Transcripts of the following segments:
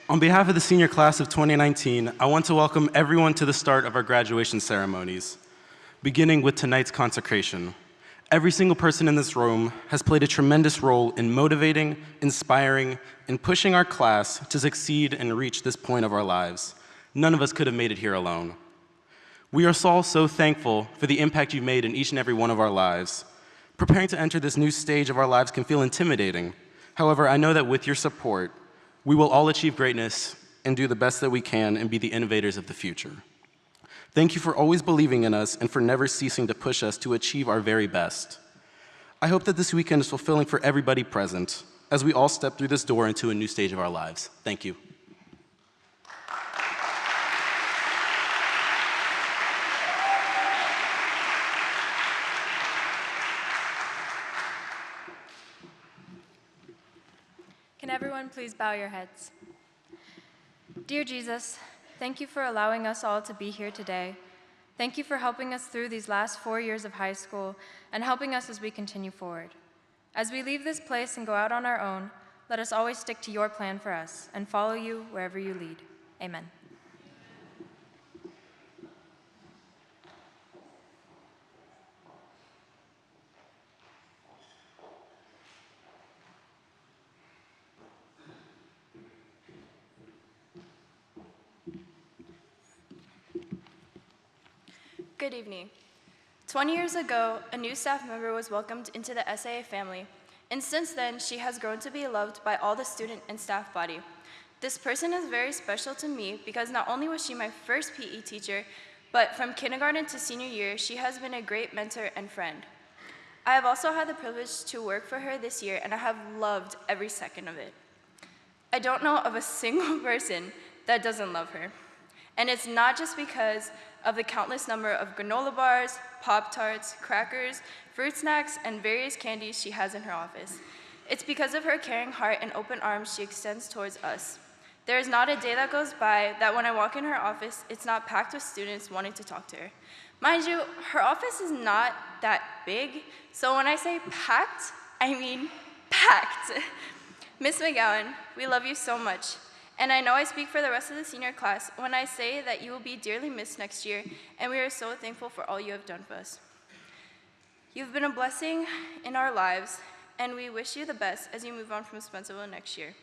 On behalf of the senior class of 2019, I want to welcome everyone to the start of our graduation ceremonies, beginning with tonight's consecration. Every single person in this room has played a tremendous role in motivating, inspiring, and pushing our class to succeed and reach this point of our lives. None of us could have made it here alone. We are all so thankful for the impact you've made in each and every one of our lives. Preparing to enter this new stage of our lives can feel intimidating. However, I know that with your support, we will all achieve greatness and do the best that we can and be the innovators of the future. Thank you for always believing in us and for never ceasing to push us to achieve our very best. I hope that this weekend is fulfilling for everybody present as we all step through this door into a new stage of our lives. Thank you. Can everyone please bow your heads? Dear Jesus, thank you for allowing us all to be here today. Thank you for helping us through these last 4 years of high school and helping us as we continue forward. As we leave this place and go out on our own, let us always stick to your plan for us and follow you wherever you lead. Amen. Good evening. 20 years ago, a new staff member was welcomed into the SAA family, and since then, she has grown to be loved by all the student and staff body. This person is very special to me because not only was she my first PE teacher, but from kindergarten to senior year, she has been a great mentor and friend. I have also had the privilege to work for her this year, and I have loved every second of it. I don't know of a single person that doesn't love her. And it's not just because of the countless number of granola bars, Pop-Tarts, crackers, fruit snacks, and various candies she has in her office. It's because of her caring heart and open arms she extends towards us. There is not a day that goes by that when I walk in her office, it's not packed with students wanting to talk to her. Mind you, her office is not that big, so when I say packed, I mean packed. Miss McGowan, we love you so much. And I know I speak for the rest of the senior class when I say that you will be dearly missed next year, and we are so thankful for all you have done for us. You've been a blessing in our lives, and we wish you the best as you move on from Spencerville next year.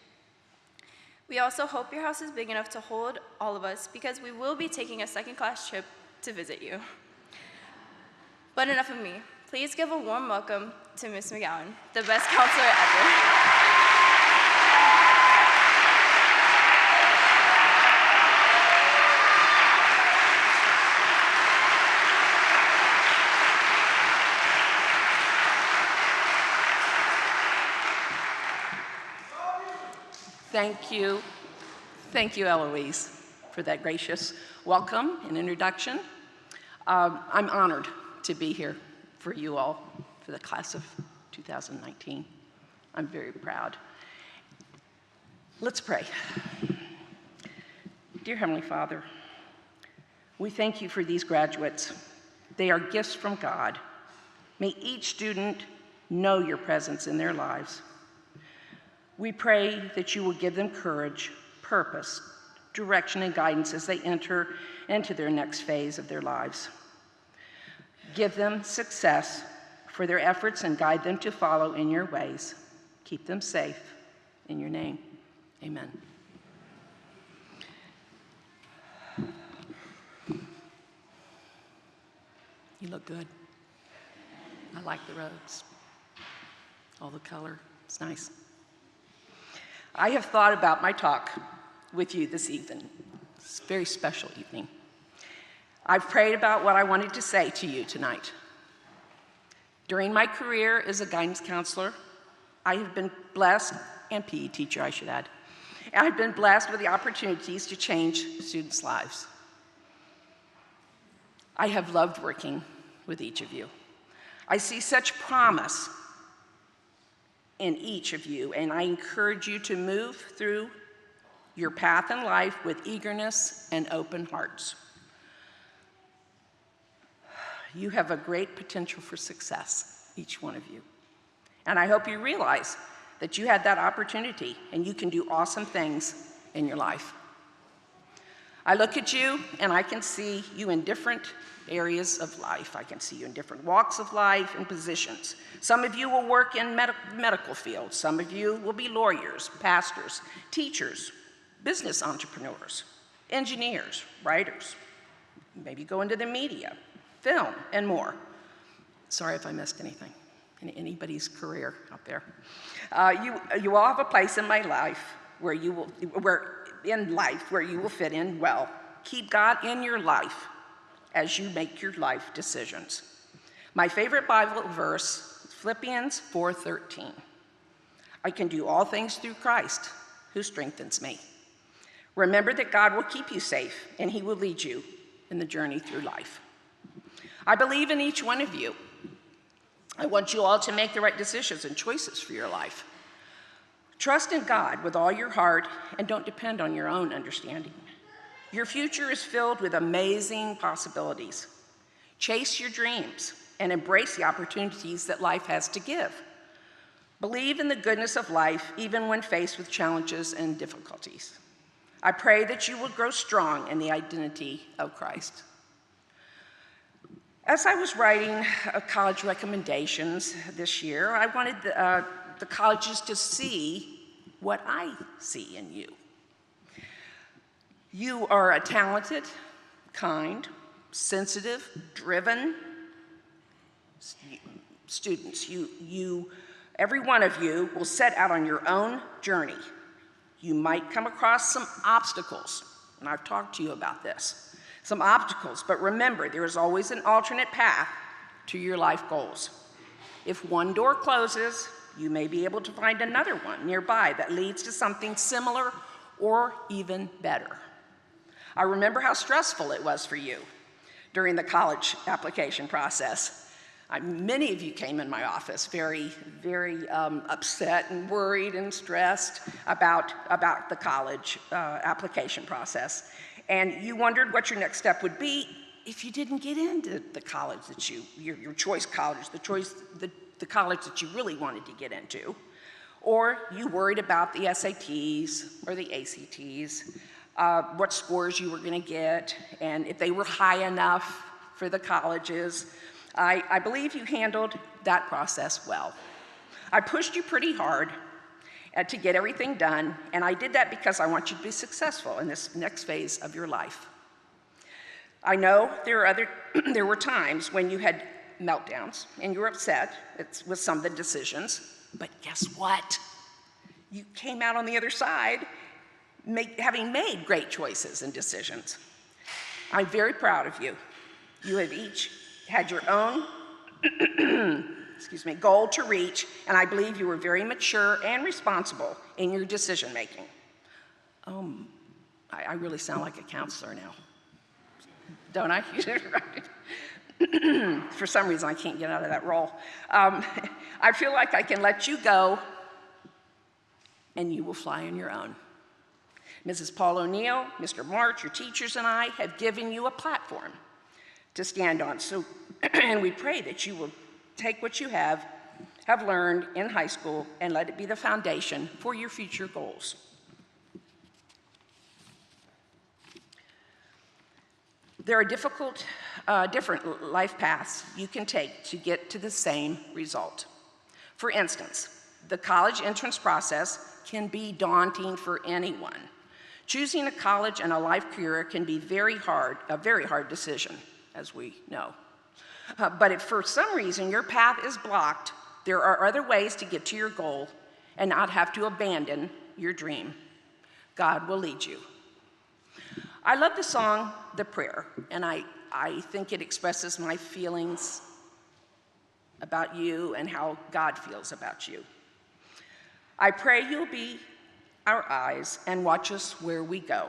We also hope your house is big enough to hold all of us because we will be taking a second-class trip to visit you. But enough of me. Please give a warm welcome to Miss McGowan, the best counselor ever. Thank you, Eloise, for that gracious welcome and introduction. I'm honored to be here for you all, for the class of 2019. I'm very proud. Let's pray. Dear Heavenly Father, we thank you for these graduates. They are gifts from God. May each student know your presence in their lives. We pray that you will give them courage, purpose, direction, and guidance as they enter into their next phase of their lives. Give them success for their efforts and guide them to follow in your ways. Keep them safe. In your name, amen. You look good. I like the robes. All the color, it's nice. I have thought about my talk with you this evening. It's a very special evening. I've prayed about what I wanted to say to you tonight. During my career as a guidance counselor, I have been blessed, and PE teacher, I should add, and I've been blessed with the opportunities to change students' lives. I have loved working with each of you. I see such promise in each of you, and I encourage you to move through your path in life with eagerness and open hearts. You have a great potential for success, each one of you. And I hope you realize that you had that opportunity and you can do awesome things in your life. I look at you and I can see you in different areas of life. I can see you in different walks of life and positions. Some of you will work in medical fields. Some of you will be lawyers, pastors, teachers, business entrepreneurs, engineers, writers. Maybe go into the media, film, and more. Sorry if I missed anything in anybody's career out there. You all have a place in my life where you will fit in well. Keep God in your life as you make your life decisions. My favorite Bible verse is Philippians 4:13. I can do all things through Christ who strengthens me. Remember that God will keep you safe and he will lead you in the journey through life. I believe in each one of you. I want you all to make the right decisions and choices for your life. Trust in God with all your heart and don't depend on your own understanding. Your future is filled with amazing possibilities. Chase your dreams and embrace the opportunities that life has to give. Believe in the goodness of life even when faced with challenges and difficulties. I pray that you will grow strong in the identity of Christ. As I was writing college recommendations this year, I wanted the colleges to see what I see in you. You are a talented, kind, sensitive, driven students. Every one of you will set out on your own journey. You might come across some obstacles, and I've talked to you about this, some obstacles, but remember, there is always an alternate path to your life goals. If one door closes, you may be able to find another one nearby that leads to something similar or even better. I remember how stressful it was for you during the college application process. Many of you came in my office very, very upset and worried and stressed about the college application process. And you wondered what your next step would be if you didn't get into the college that your choice college, the college that you really wanted to get into. Or you worried about the SATs or the ACTs, what scores you were going to get, and if they were high enough for the colleges. I believe you handled that process well. I pushed you pretty hard to get everything done, and I did that because I want you to be successful in this next phase of your life. I know there were times when you had meltdowns and you were upset with some of the decisions, but guess what? You came out on the other side having made great choices and decisions. I'm very proud of you. You have each had your own goal to reach, and I believe you were very mature and responsible in your decision making. I really sound like a counselor now, don't I? For some reason, I can't get out of that role. I feel like I can let you go, and you will fly on your own. Mrs. Paul O'Neill, Mr. March, your teachers, and I have given you a platform to stand on. And we pray that you will take what you have learned in high school and let it be the foundation for your future goals. There are different life paths you can take to get to the same result. For instance, the college entrance process can be daunting for anyone. Choosing a college and a life career can be a very hard decision, as we know. But if for some reason your path is blocked, there are other ways to get to your goal and not have to abandon your dream. God will lead you. I love the song, The Prayer, and I think it expresses my feelings about you and how God feels about you. I pray you'll be our eyes and watch us where we go,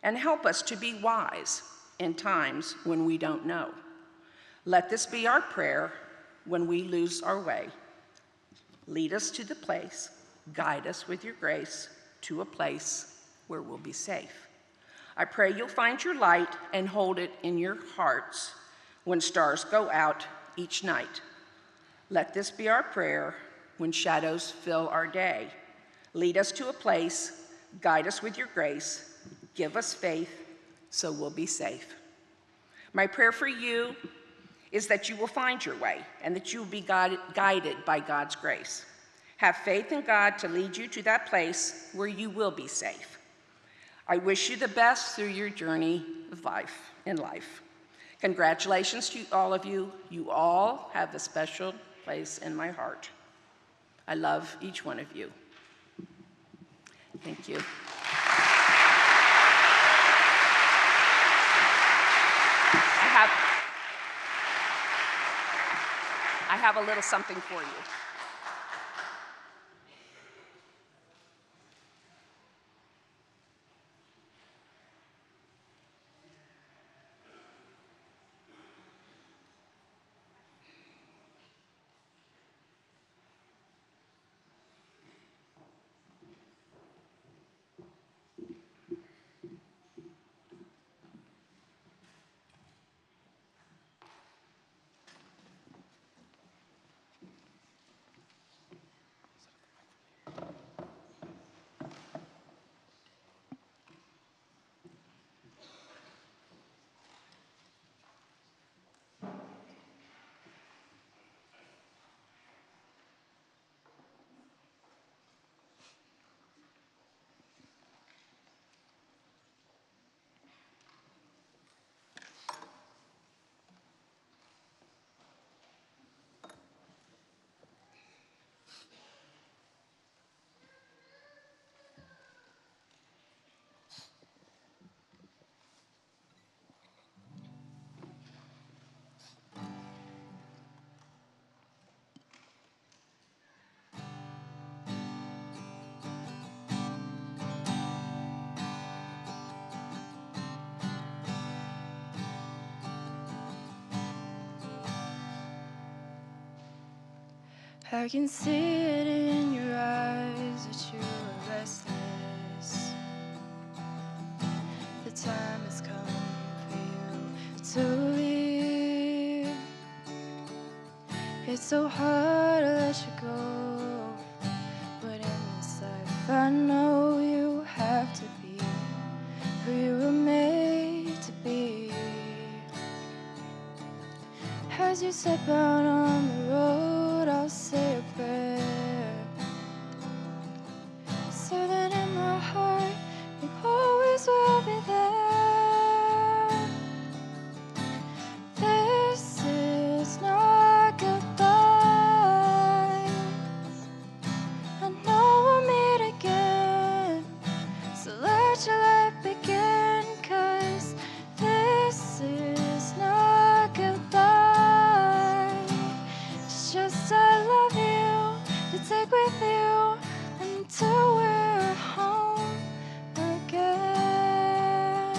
and help us to be wise in times when we don't know. Let this be our prayer when we lose our way. Lead us to the place, guide us with your grace to a place where we'll be safe. I pray you'll find your light and hold it in your hearts when stars go out each night. Let this be our prayer when shadows fill our day. Lead us to a place Guide us with your grace. Give us faith so we'll be safe. My prayer for you is that you will find your way and that you will be guided by God's grace. Have faith in God to lead you to that place where you will be safe. I wish you the best through your journey of life. Congratulations to all of you. You all have a special place in my heart. I love each one of you. Thank you. I have a little something for you. I can see it in your eyes that you are restless. The time has come for you to leave. It's so hard to let you go, but in this life I know you have to be who you were made to be. As you step out on the road, I'll say a prayer, so that in my heart you always will be there. This is not goodbye. I know we'll meet again, so let your life begin, 'cause this is not goodbye. It's just I love you to take with you until we're home again.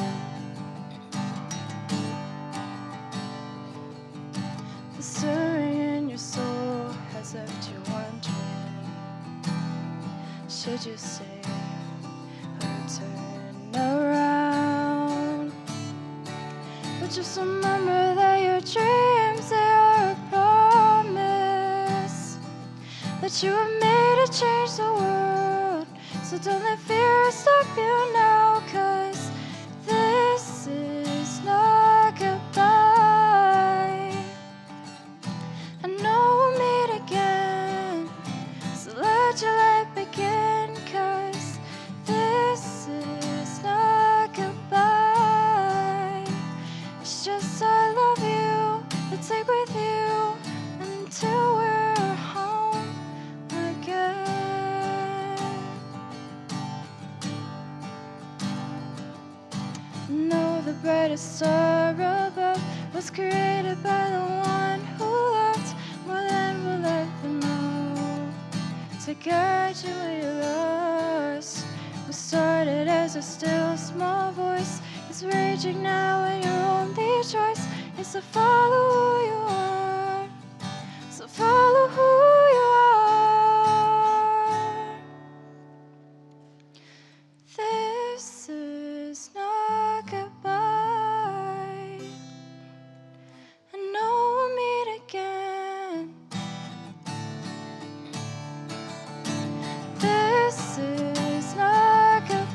The stirring in your soul has left you wondering, should you stay or turn around? But just remember that your dreams, they are a promise, that you were made to change the world. So don't let fear stop you now, 'cause this is not goodbye. I know we'll meet again, so let your life begin, 'cause this is not goodbye. It's just I love you to take with you until we're home again. No, the brightest star above was created by the one who loved more than we'll ever know, to guide you when you're lost. What started as a still small voice is raging now, and your only choice is to follow who you are. So follow who you are. This is not goodbye. I know we'll meet again. This is not goodbye.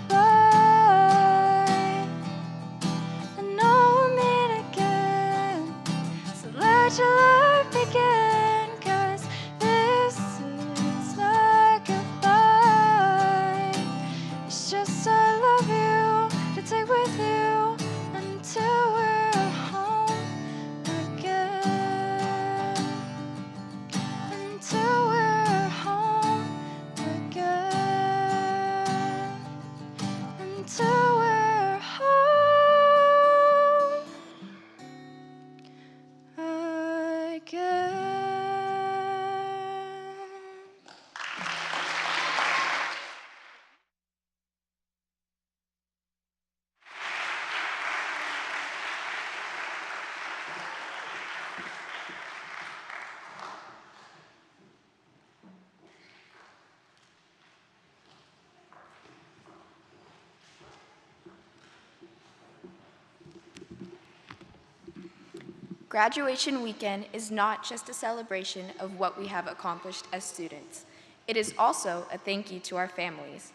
Graduation weekend is not just a celebration of what we have accomplished as students. It is also a thank you to our families.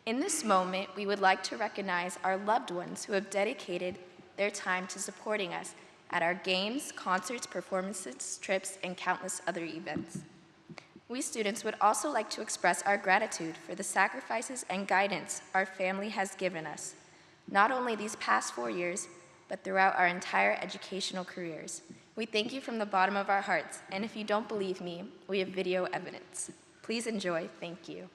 In this moment, we would like to recognize our loved ones who have dedicated their time to supporting us at our games, concerts, performances, trips, and countless other events. We students would also like to express our gratitude for the sacrifices and guidance our family has given us, not only these past 4 years, but throughout our entire educational careers. We thank you from the bottom of our hearts, and if you don't believe me, we have video evidence. Please enjoy. Thank you.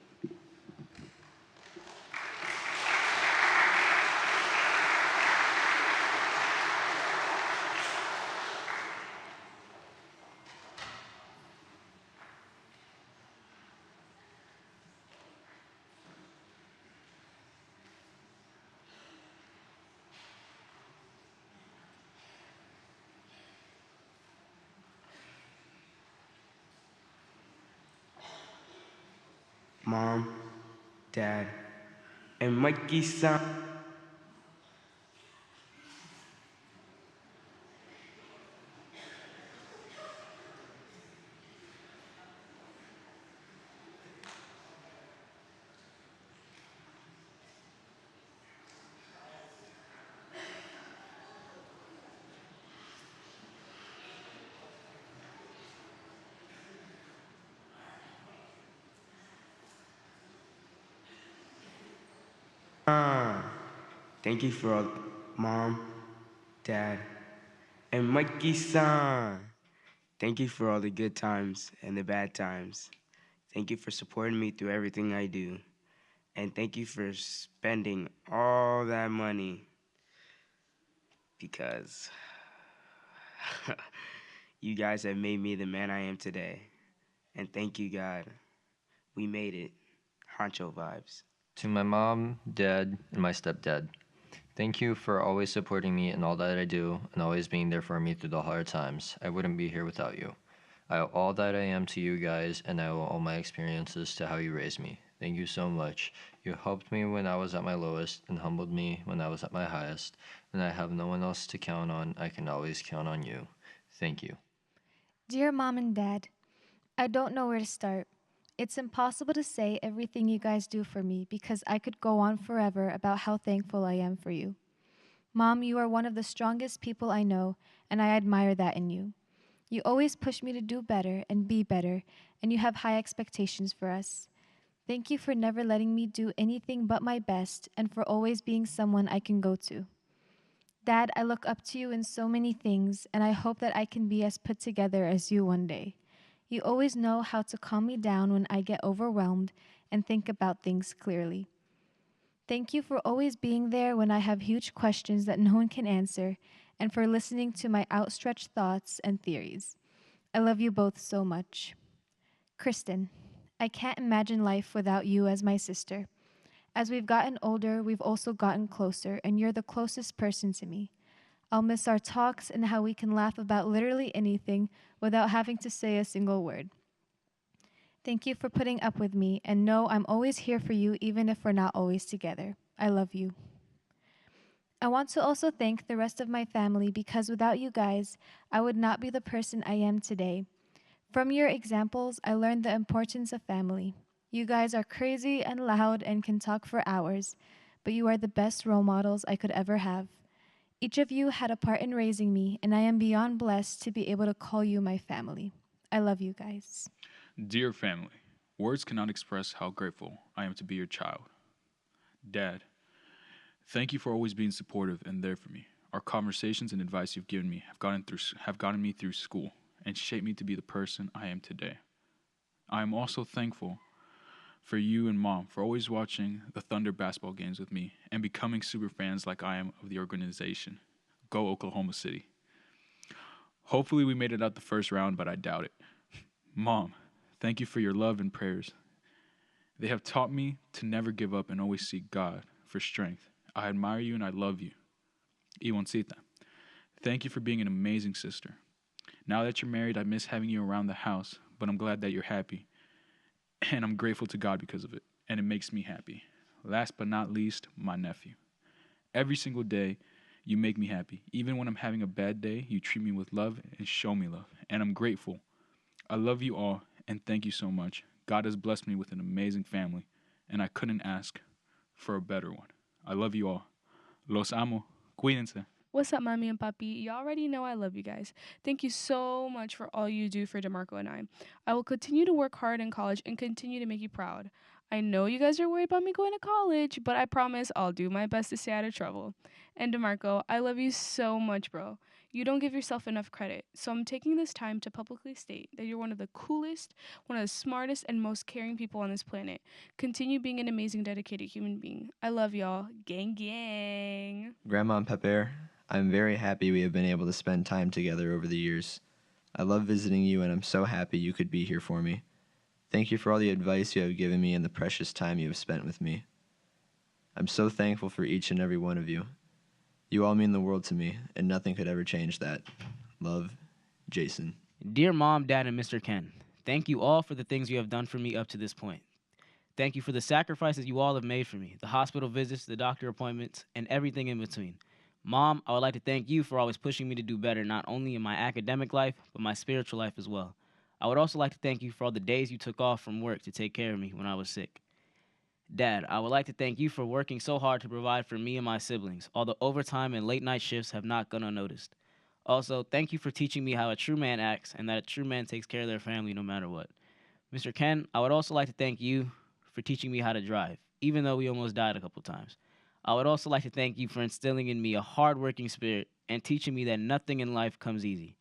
Mom, Dad, and Mikey-san. Thank you for all, Mom, Dad, and Mikey-san. Thank you for all the good times and the bad times. Thank you for supporting me through everything I do. And thank you for spending all that money because you guys have made me the man I am today. And thank you, God. We made it. Honcho vibes. To my mom, dad, and my stepdad, thank you for always supporting me in all that I do and always being there for me through the hard times. I wouldn't be here without you. I owe all that I am to you guys, and I owe all my experiences to how you raised me. Thank you so much. You helped me when I was at my lowest and humbled me when I was at my highest. When I have no one else to count on, I can always count on you. Thank you. Dear Mom and Dad, I don't know where to start. It's impossible to say everything you guys do for me because I could go on forever about how thankful I am for you. Mom, you are one of the strongest people I know, and I admire that in you. You always push me to do better and be better, and you have high expectations for us. Thank you for never letting me do anything but my best and for always being someone I can go to. Dad, I look up to you in so many things, and I hope that I can be as put together as you one day. You always know how to calm me down when I get overwhelmed and think about things clearly. Thank you for always being there when I have huge questions that no one can answer, and for listening to my outstretched thoughts and theories. I love you both so much. Kristen, I can't imagine life without you as my sister. As we've gotten older, we've also gotten closer, and you're the closest person to me. I'll miss our talks and how we can laugh about literally anything without having to say a single word. Thank you for putting up with me, and know I'm always here for you even if we're not always together. I love you. I want to also thank the rest of my family because without you guys, I would not be the person I am today. From your examples, I learned the importance of family. You guys are crazy and loud and can talk for hours, but you are the best role models I could ever have. Each of you had a part in raising me, and I am beyond blessed to be able to call you my family. I love you guys. Dear family, words cannot express how grateful I am to be your child. Dad, thank you for always being supportive and there for me. Our conversations and advice you've given me have gotten me through school and shaped me to be the person I am today. I am also thankful for you and Mom for always watching the Thunder basketball games with me and becoming super fans like I am of the organization. Go Oklahoma City. Hopefully we made it out the first round, but I doubt it. Mom, thank you for your love and prayers. They have taught me to never give up and always seek God for strength. I admire you and I love you. Iwancita, thank you for being an amazing sister. Now that you're married, I miss having you around the house, but I'm glad that you're happy. And I'm grateful to God because of it, and it makes me happy. Last but not least, my nephew. Every single day, You make me happy. Even when I'm having a bad day, you treat me with love and show me love. And I'm grateful. I love you all, and thank you so much. God has blessed me with an amazing family, and I couldn't ask for a better one. I love you all. Los amo. Cuídense. What's up, Mommy and Papi? You already know I love you guys. Thank you so much for all you do for DeMarco and I. I will continue to work hard in college and continue to make you proud. I know you guys are worried about me going to college, but I promise I'll do my best to stay out of trouble. And DeMarco, I love you so much, bro. You don't give yourself enough credit, so I'm taking this time to publicly state that you're one of the coolest, one of the smartest, and most caring people on this planet. Continue being an amazing, dedicated human being. I love y'all. Gang, gang. Grandma and Pepper, I'm very happy we have been able to spend time together over the years. I love visiting you, and I'm so happy you could be here for me. Thank you for all the advice you have given me and the precious time you have spent with me. I'm so thankful for each and every one of you. You all mean the world to me, and nothing could ever change that. Love, Jason. Dear Mom, Dad, and Mr. Ken, thank you all for the things you have done for me up to this point. Thank you for the sacrifices you all have made for me, the hospital visits, the doctor appointments, and everything in between. Mom, I would like to thank you for always pushing me to do better, not only in my academic life, but my spiritual life as well. I would also like to thank you for all the days you took off from work to take care of me when I was sick. Dad, I would like to thank you for working so hard to provide for me and my siblings. All the overtime and late night shifts have not gone unnoticed. Also, thank you for teaching me how a true man acts and that a true man takes care of their family no matter what. Mr. Ken, I would also like to thank you for teaching me how to drive, even though we almost died a couple times. I would also like to thank you for instilling in me a hard-working spirit and teaching me that nothing in life comes easy.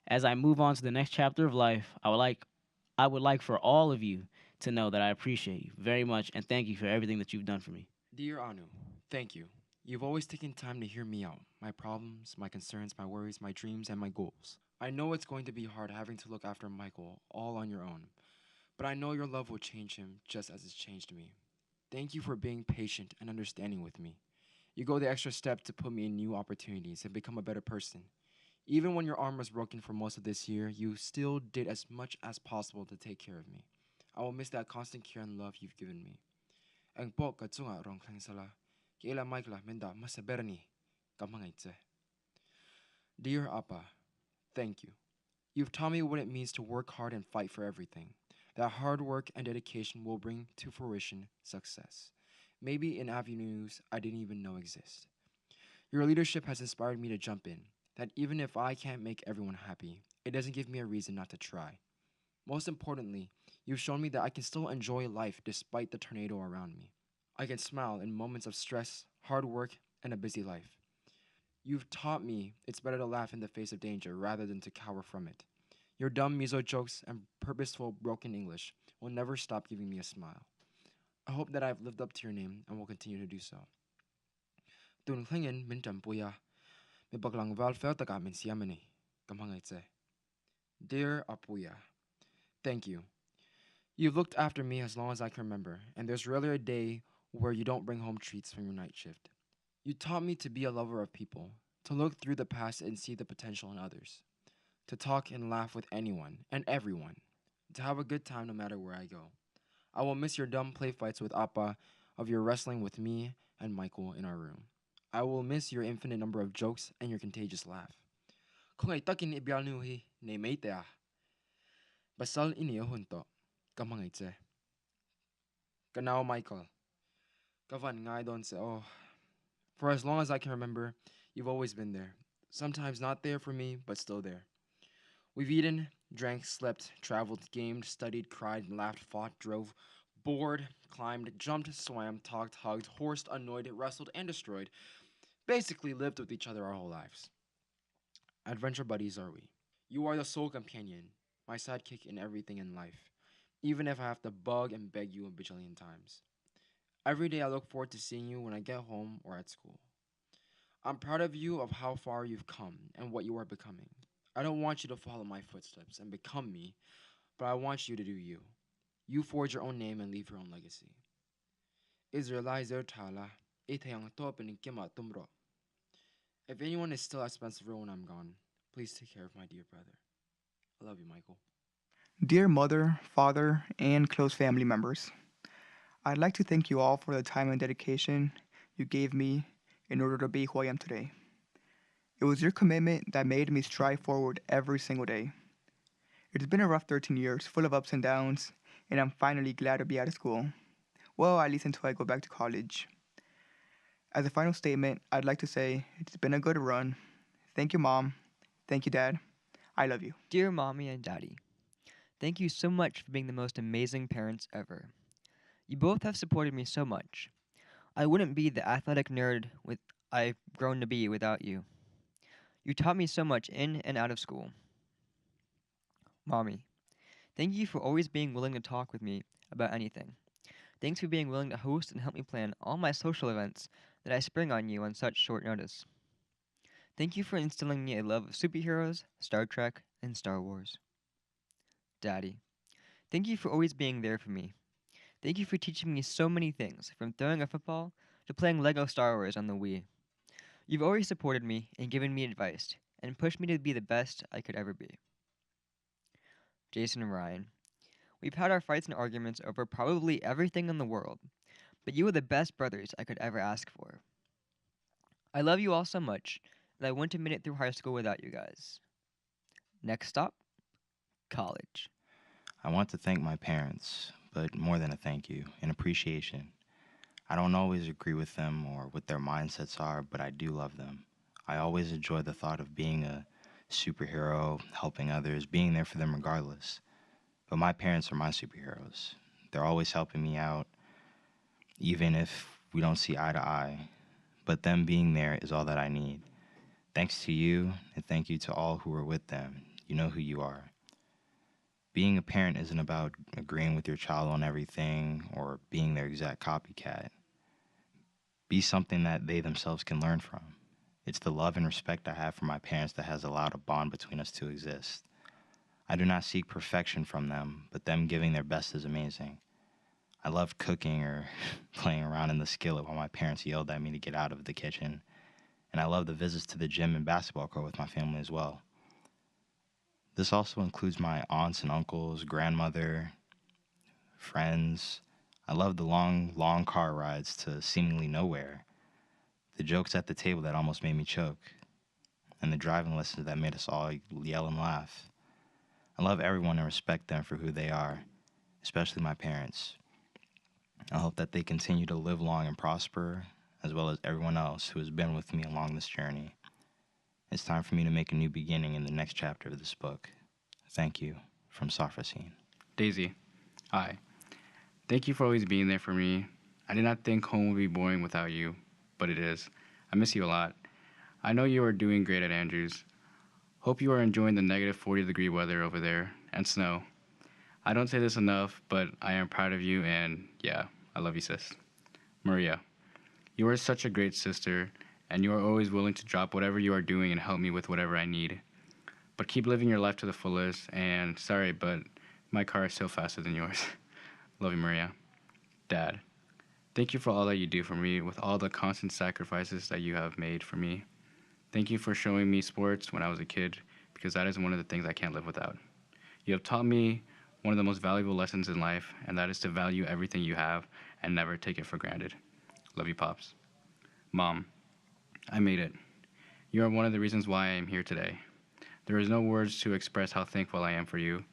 As I move on to the next chapter of life, I would like for all of you to know that I appreciate you very much and thank you for everything that you've done for me. Dear Anu, thank you. You've always taken time to hear me out, my problems, my concerns, my worries, my dreams, and my goals. I know it's going to be hard having to look after Michael all on your own, but I know your love will change him just as it's changed me. Thank you for being patient and understanding with me. You go the extra step to put me in new opportunities and become a better person. Even when your arm was broken for most of this year, you still did as much as possible to take care of me. I will miss that constant care and love you've given me. Ang po katsunga rong klang sala, kiela Michael menda masaberni, kamangaytse. Dear Appa, thank you. You've taught me what it means to work hard and fight for everything. That hard work and dedication will bring to fruition success, maybe in avenues I didn't even know exist. Your leadership has inspired me to jump in, that even if I can't make everyone happy, it doesn't give me a reason not to try. Most importantly, you've shown me that I can still enjoy life despite the tornado around me. I can smile in moments of stress, hard work, and a busy life. You've taught me it's better to laugh in the face of danger rather than to cower from it. Your dumb miso jokes and purposeful broken English will never stop giving me a smile. I hope that I've lived up to your name and will continue to do so. Tun klingen min tampuya, mi baklang val feltaka min siamani, kamangaytse. Dear Apuya, thank you. You've looked after me as long as I can remember, and there's rarely a day where you don't bring home treats from your night shift. You taught me to be a lover of people, to look through the past and see the potential in others, to talk and laugh with anyone and everyone, to have a good time no matter where I go. I will miss your dumb play fights with Appa, of your wrestling with me and Michael in our room. I will miss your infinite number of jokes and your contagious laugh. Kung ay takin ibial nuhi, ne meitea. Basal ini hunto, kamangaytse. Kanao Michael. Kavan ngai don se oh. For as long as I can remember, you've always been there. Sometimes not there for me, but still there. We've eaten, drank, slept, traveled, gamed, studied, cried, laughed, fought, drove, bored, climbed, jumped, swam, talked, hugged, horsed, annoyed, wrestled, and destroyed. Basically lived with each other our whole lives. Adventure buddies are we. You are the sole companion, my sidekick in everything in life, even if I have to bug and beg you a bajillion times. Every day I look forward to seeing you when I get home or at school. I'm proud of you of how far you've come and what you are becoming. I don't want you to follow my footsteps and become me, but I want you to do you. You forge your own name and leave your own legacy. Israelizer Tala, itayang topen kima tumro. If anyone is still at Spencerville when I'm gone, please take care of my dear brother. I love you, Michael. Dear mother, father, and close family members, I'd like to thank you all for the time and dedication you gave me in order to be who I am today. It was your commitment that made me strive forward every single day. It's been a rough 13 years, full of ups and downs, and I'm finally glad to be out of school. Well, at least until I go back to college. As a final statement, I'd like to say it's been a good run. Thank you, Mom. Thank you, Dad. I love you. Dear Mommy and Daddy, thank you so much for being the most amazing parents ever. You both have supported me so much. I wouldn't be the athletic nerd I've grown to be without you. You taught me so much in and out of school. Mommy, thank you for always being willing to talk with me about anything. Thanks for being willing to host and help me plan all my social events that I spring on you on such short notice. Thank you for instilling me a love of superheroes, Star Trek, and Star Wars. Daddy, thank you for always being there for me. Thank you for teaching me so many things, from throwing a football to playing Lego Star Wars on the Wii. You've always supported me and given me advice, and pushed me to be the best I could ever be. Jason and Ryan, we've had our fights and arguments over probably everything in the world, but you are the best brothers I could ever ask for. I love you all so much that I wouldn't have made it through high school without you guys. Next stop, college. I want to thank my parents, but more than a thank you, an appreciation. I don't always agree with them or what their mindsets are, but I do love them. I always enjoy the thought of being a superhero, helping others, being there for them regardless. But my parents are my superheroes. They're always helping me out, even if we don't see eye to eye. But them being there is all that I need. Thanks to you, and thank you to all who are with them. You know who you are. Being a parent isn't about agreeing with your child on everything or being their exact copycat. Be something that they themselves can learn from. It's the love and respect I have for my parents that has allowed a bond between us to exist. I do not seek perfection from them, but them giving their best is amazing. I loved cooking or playing around in the skillet while my parents yelled at me to get out of the kitchen. And I love the visits to the gym and basketball court with my family as well. This also includes my aunts and uncles, grandmother, friends. I love the long car rides to seemingly nowhere, the jokes at the table that almost made me choke, and the driving lessons that made us all yell and laugh. I love everyone and respect them for who they are, especially my parents. I hope that they continue to live long and prosper, as well as everyone else who has been with me along this journey. It's time for me to make a new beginning in the next chapter of this book. Thank you, from Sarfasine. Daisy, hi. Thank you for always being there for me. I did not think home would be boring without you, but it is. I miss you a lot. I know you are doing great at Andrews. Hope you are enjoying the negative 40-degree weather over there, and snow. I don't say this enough, but I am proud of you, and yeah, I love you, sis. Maria, you are such a great sister, and you are always willing to drop whatever you are doing and help me with whatever I need. But keep living your life to the fullest, and sorry, but my car is still faster than yours. Love you, Maria. Dad, thank you for all that you do for me, with all the constant sacrifices that you have made for me. Thank you for showing me sports when I was a kid, because that is one of the things I can't live without. You have taught me one of the most valuable lessons in life, and that is to value everything you have and never take it for granted. Love you, Pops. Mom, I made it. You are one of the reasons why I am here today. There is no words to express how thankful I am for you.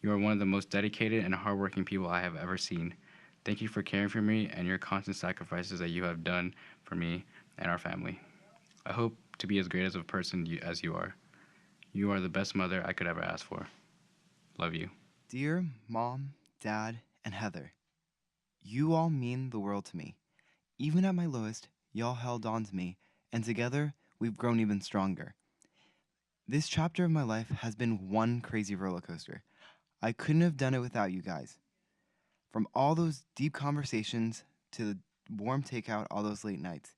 You are one of the most dedicated and hardworking people I have ever seen. Thank you for caring for me and your constant sacrifices that you have done for me and our family. I hope to be as great as a person as you are. You are the best mother I could ever ask for. Love you. Dear Mom, Dad, and Heather, you all mean the world to me. Even at my lowest, y'all held on to me, and together, we've grown even stronger. This chapter of my life has been one crazy roller coaster. I couldn't have done it without you guys. From all those deep conversations to the warm takeout all those late nights,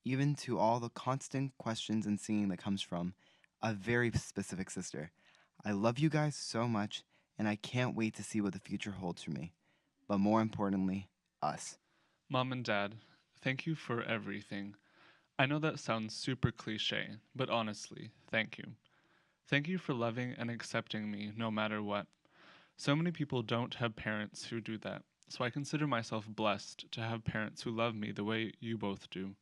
even to all the constant questions and singing that comes from a very specific sister. I love you guys so much, and I can't wait to see what the future holds for me. But more importantly, us. Mom and Dad, thank you for everything. I know that sounds super cliche, but honestly, thank you. Thank you for loving and accepting me no matter what. So many people don't have parents who do that, so I consider myself blessed to have parents who love me the way you both do.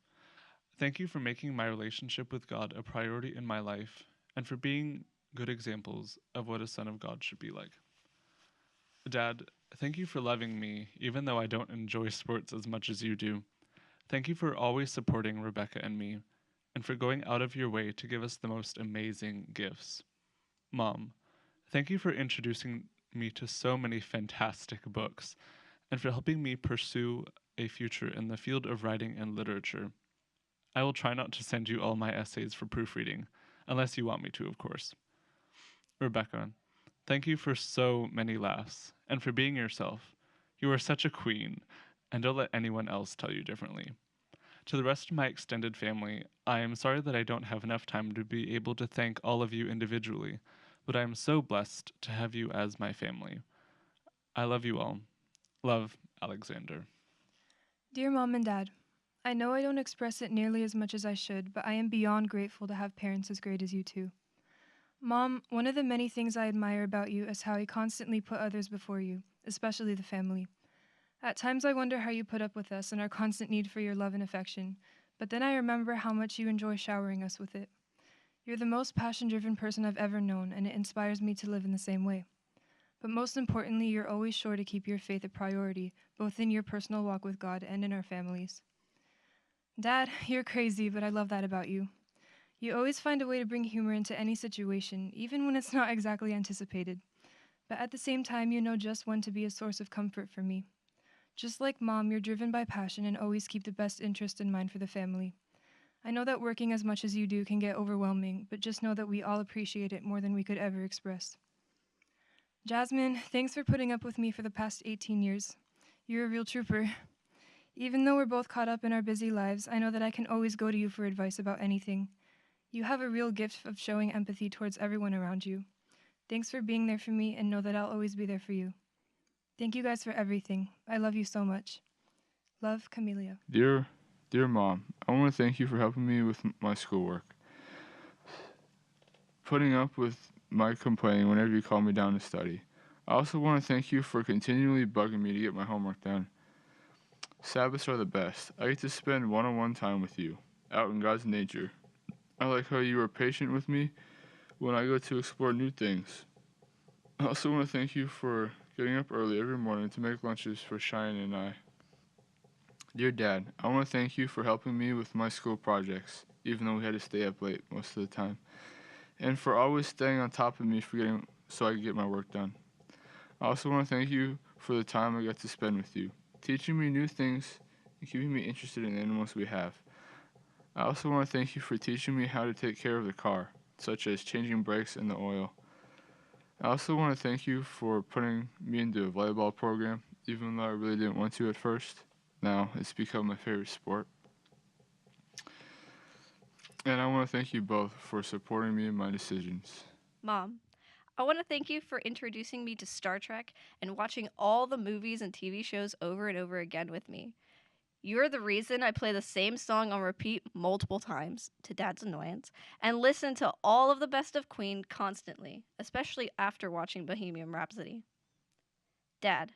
Thank you for making my relationship with God a priority in my life and for being good examples of what a son of God should be like. Dad, thank you for loving me, even though I don't enjoy sports as much as you do. Thank you for always supporting Rebecca and me, and for going out of your way to give us the most amazing gifts. Mom, thank you for introducing me to so many fantastic books, and for helping me pursue a future in the field of writing and literature. I will try not to send you all my essays for proofreading, unless you want me to, of course. Rebecca, thank you for so many laughs, and for being yourself. You are such a queen, and don't let anyone else tell you differently. To the rest of my extended family, I am sorry that I don't have enough time to be able to thank all of you individually, but I am so blessed to have you as my family. I love you all. Love, Alexander. Dear Mom and Dad, I know I don't express it nearly as much as I should, but I am beyond grateful to have parents as great as you two. Mom, one of the many things I admire about you is how you constantly put others before you, especially the family. At times I wonder how you put up with us and our constant need for your love and affection, but then I remember how much you enjoy showering us with it. You're the most passion-driven person I've ever known, and it inspires me to live in the same way. But most importantly, you're always sure to keep your faith a priority, both in your personal walk with God and in our families. Dad, you're crazy, but I love that about you. You always find a way to bring humor into any situation, even when it's not exactly anticipated. But at the same time, you know just when to be a source of comfort for me. Just like Mom, you're driven by passion and always keep the best interest in mind for the family. I know that working as much as you do can get overwhelming, but just know that we all appreciate it more than we could ever express. Jasmine, thanks for putting up with me for the past 18 years. You're a real trooper. Even though we're both caught up in our busy lives, I know that I can always go to you for advice about anything. You have a real gift of showing empathy towards everyone around you. Thanks for being there for me, and know that I'll always be there for you. Thank you guys for everything. I love you so much. Love, Kamila. Dear Mom, I want to thank you for helping me with my schoolwork. Putting up with my complaining whenever you call me down to study. I also want to thank you for continually bugging me to get my homework done. Sabbaths are the best. I get to spend one-on-one time with you, out in God's nature. I like how you are patient with me when I go to explore new things. I also want to thank you for getting up early every morning to make lunches for Cheyenne and I. Dear Dad, I want to thank you for helping me with my school projects, even though we had to stay up late most of the time, and for always staying on top of me so I could get my work done. I also want to thank you for the time I got to spend with you, teaching me new things and keeping me interested in the animals we have. I also want to thank you for teaching me how to take care of the car, such as changing brakes and the oil. I also want to thank you for putting me into a volleyball program, even though I really didn't want to at first. Now it's become my favorite sport. And I want to thank you both for supporting me in my decisions. Mom, I want to thank you for introducing me to Star Trek and watching all the movies and TV shows over and over again with me. You're the reason I play the same song on repeat multiple times, to Dad's annoyance, and listen to all of the best of Queen constantly, especially after watching Bohemian Rhapsody. Dad,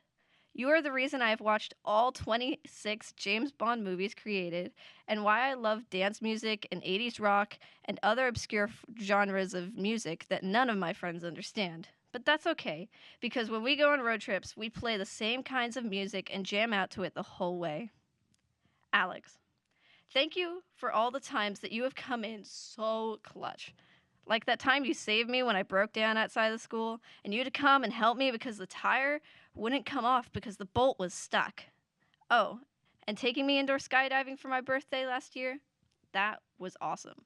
you are the reason I have watched all 26 James Bond movies created, and why I love dance music and 80s rock and other obscure genres of music that none of my friends understand. But that's okay, because when we go on road trips, we play the same kinds of music and jam out to it the whole way. Alex, thank you for all the times that you have come in so clutch. Like that time you saved me when I broke down outside the school, and you had to come and help me because the tire wouldn't come off because the bolt was stuck. Oh, and taking me indoor skydiving for my birthday last year, that was awesome.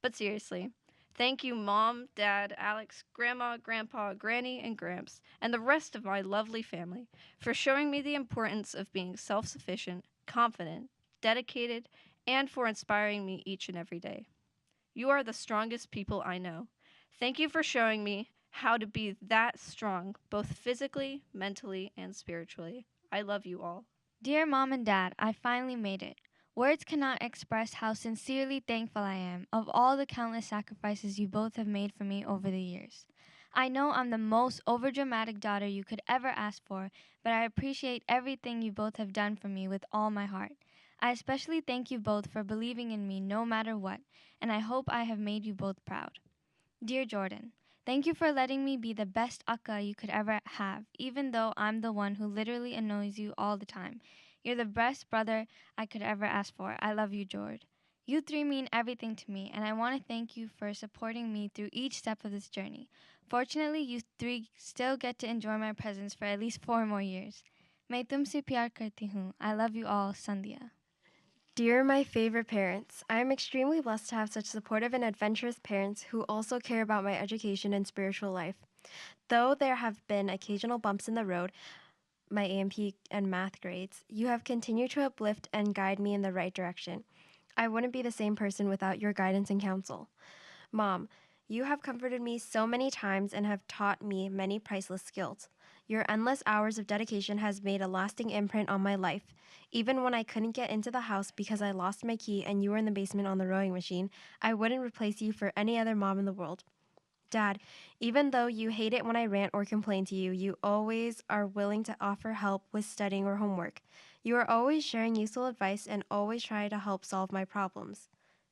But seriously, thank you, Mom, Dad, Alex, Grandma, Grandpa, Granny, and Gramps, and the rest of my lovely family for showing me the importance of being self-sufficient, confident, dedicated, and for inspiring me each and every day. You are the strongest people I know. Thank you for showing me how to be that strong, both physically, mentally, and spiritually. I love you all. Dear Mom and Dad, I finally made it. Words cannot express how sincerely thankful I am of all the countless sacrifices you both have made for me over the years. I know I'm the most overdramatic daughter you could ever ask for, but I appreciate everything you both have done for me with all my heart. I especially thank you both for believing in me no matter what, and I hope I have made you both proud. Dear Jordan, thank you for letting me be the best akka you could ever have, even though I'm the one who literally annoys you all the time. You're the best brother I could ever ask for. I love you, Jord. You three mean everything to me, and I want to thank you for supporting me through each step of this journey. Fortunately, you three still get to enjoy my presence for at least 4 more years. Main tumse pyar karti hoon. I love you all, Sandhya. Dear my favorite parents, I am extremely blessed to have such supportive and adventurous parents who also care about my education and spiritual life. Though there have been occasional bumps in the road, my AMP and math grades, you have continued to uplift and guide me in the right direction. I wouldn't be the same person without your guidance and counsel. Mom, you have comforted me so many times and have taught me many priceless skills. Your endless hours of dedication has made a lasting imprint on my life. Even when I couldn't get into the house because I lost my key and you were in the basement on the rowing machine, I wouldn't replace you for any other mom in the world. Dad, even though you hate it when I rant or complain to you, you always are willing to offer help with studying or homework. You are always sharing useful advice and always try to help solve my problems.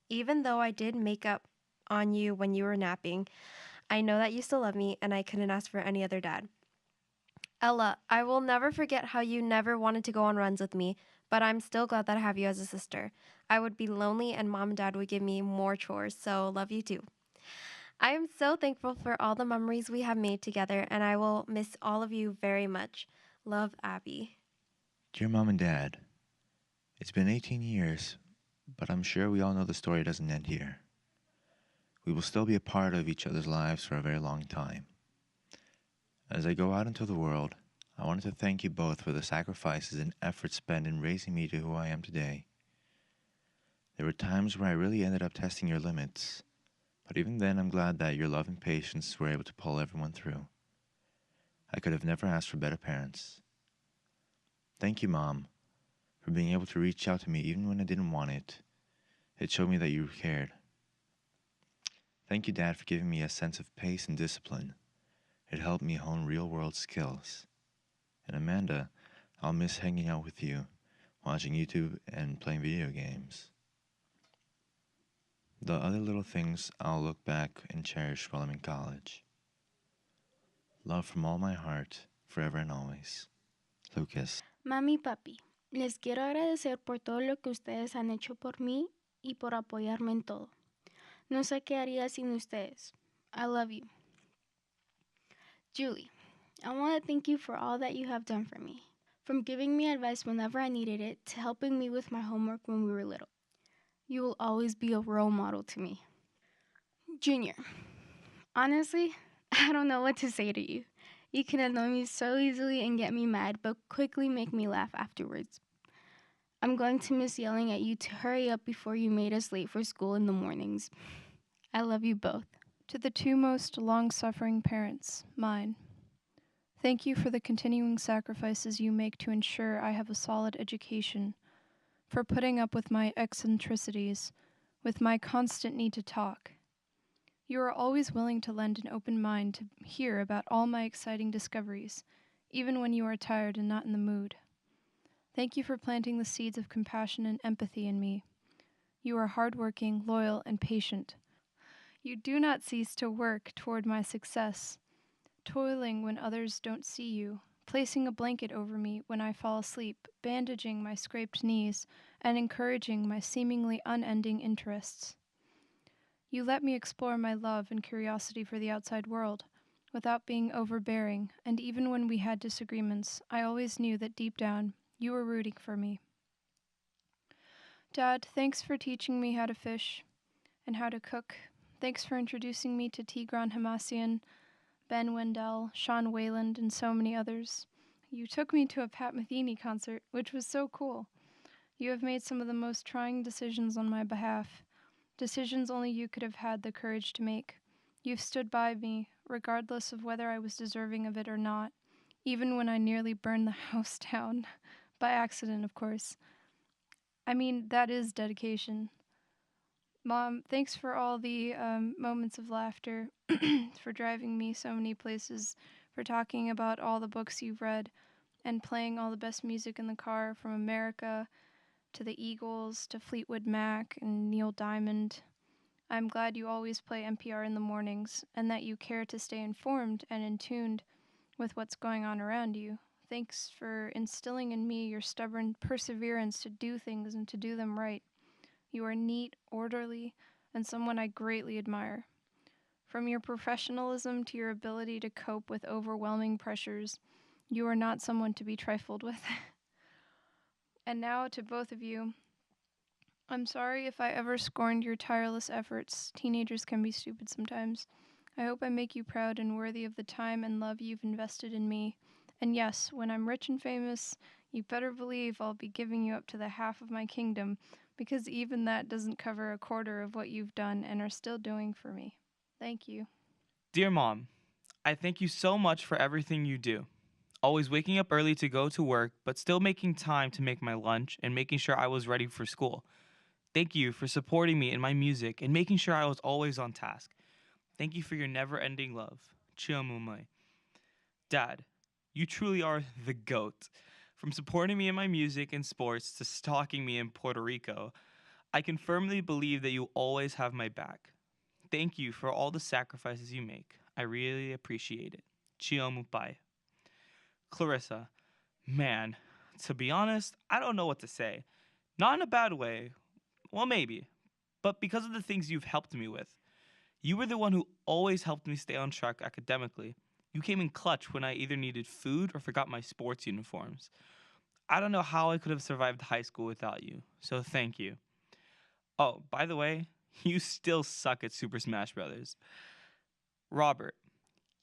Even though I did make up on you when you were napping, I know that you still love me and I couldn't ask for any other dad. Ella, I will never forget how you never wanted to go on runs with me, but I'm still glad that I have you as a sister. I would be lonely and mom and dad would give me more chores, so love you too. I am so thankful for all the memories we have made together, and I will miss all of you very much. Love, Abby. Dear Mom and Dad, it's been 18 years, but I'm sure we all know the story doesn't end here. We will still be a part of each other's lives for a very long time. As I go out into the world, I wanted to thank you both for the sacrifices and effort spent in raising me to who I am today. There were times where I really ended up testing your limits, but even then I'm glad that your love and patience were able to pull everyone through. I could have never asked for better parents. Thank you, Mom, for being able to reach out to me even when I didn't want it. It showed me that you cared. Thank you, Dad, for giving me a sense of pace and discipline. It helped me hone real-world skills. And Amanda, I'll miss hanging out with you, watching YouTube and playing video games. The other little things I'll look back and cherish while I'm in college. Love from all my heart, forever and always. Lucas. Mami y papi, les quiero agradecer por todo lo que ustedes han hecho por mí y por apoyarme en todo. No sé qué haría sin ustedes. I love you. Julie, I want to thank you for all that you have done for me. From giving me advice whenever I needed it to helping me with my homework when we were little. You will always be a role model to me. Junior, honestly, I don't know what to say to you. You can annoy me so easily and get me mad, but quickly make me laugh afterwards. I'm going to miss yelling at you to hurry up before you made us late for school in the mornings. I love you both. To the two most long-suffering parents, mine. Thank you for the continuing sacrifices you make to ensure I have a solid education, for putting up with my eccentricities, with my constant need to talk. You are always willing to lend an open mind to hear about all my exciting discoveries, even when you are tired and not in the mood. Thank you for planting the seeds of compassion and empathy in me. You are hardworking, loyal, and patient. You do not cease to work toward my success, toiling when others don't see you, placing a blanket over me when I fall asleep, bandaging my scraped knees, and encouraging my seemingly unending interests. You let me explore my love and curiosity for the outside world, without being overbearing, and even when we had disagreements, I always knew that deep down, you were rooting for me. Dad, thanks for teaching me how to fish and how to cook. Thanks for introducing me to Tigran Hamassian, Ben Wendell, Sean Wayland, and so many others. You took me to a Pat Metheny concert, which was so cool. You have made some of the most trying decisions on my behalf, decisions only you could have had the courage to make. You've stood by me, regardless of whether I was deserving of it or not, even when I nearly burned the house down. By accident, of course. I mean, that is dedication. Mom, thanks for all the moments of laughter, for driving me so many places, for talking about all the books you've read, and playing all the best music in the car from America, to the Eagles, to Fleetwood Mac and Neil Diamond. I'm glad you always play NPR in the mornings and that you care to stay informed and in tune with what's going on around you. Thanks for instilling in me your stubborn perseverance to do things and to do them right. You are neat, orderly, and someone I greatly admire. From your professionalism to your ability to cope with overwhelming pressures, you are not someone to be trifled with. And now to both of you, I'm sorry if I ever scorned your tireless efforts. Teenagers can be stupid sometimes. I hope I make you proud and worthy of the time and love you've invested in me. And yes, when I'm rich and famous, you better believe I'll be giving you up to the half of my kingdom, because even that doesn't cover a quarter of what you've done and are still doing for me. Thank you. Dear Mom, I thank you so much for everything you do. Always waking up early to go to work, but still making time to make my lunch and making sure I was ready for school. Thank you for supporting me in my music and making sure I was always on task. Thank you for your never-ending love. Chiomumai. Dad, you truly are the GOAT. From supporting me in my music and sports to stalking me in Puerto Rico, I can firmly believe that you always have my back. Thank you for all the sacrifices you make. I really appreciate it. Chiomumpai. Clarissa, man, to be honest, I don't know what to say. Not in a bad way. Well, maybe. But because of the things you've helped me with. You were the one who always helped me stay on track academically. You came in clutch when I either needed food or forgot my sports uniforms. I don't know how I could have survived high school without you, so thank you. Oh, by the way, you still suck at Super Smash Bros. Robert,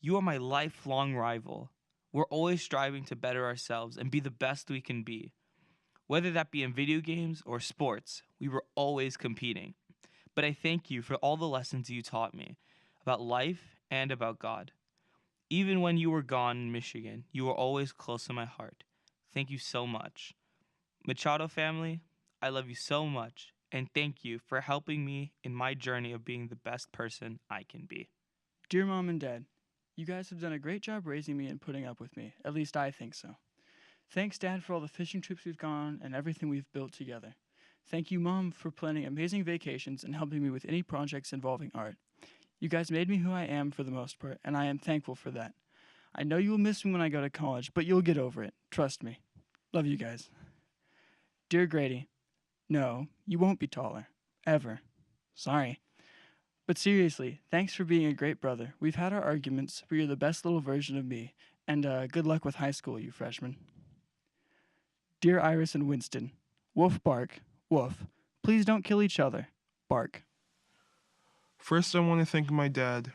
you are my lifelong rival. We're always striving to better ourselves and be the best we can be. Whether that be in video games or sports, we were always competing. But I thank you for all the lessons you taught me about life and about God. Even when you were gone in Michigan, you were always close to my heart. Thank you so much. Machado family, I love you so much, and thank you for helping me in my journey of being the best person I can be. Dear Mom and Dad, you guys have done a great job raising me and putting up with me. At least I think so. Thanks, Dad, for all the fishing trips we've gone on and everything we've built together. Thank you, Mom, for planning amazing vacations and helping me with any projects involving art. You guys made me who I am for the most part, and I am thankful for that. I know you will miss me when I go to college, but you'll get over it. Trust me. Love you guys. Dear Grady, no, you won't be taller. Ever. Sorry. But seriously, thanks for being a great brother. We've had our arguments, but you're the best little version of me. And good luck with high school, you freshmen. Dear Iris and Winston, woof bark, woof. Please don't kill each other. Bark. First, I want to thank my dad.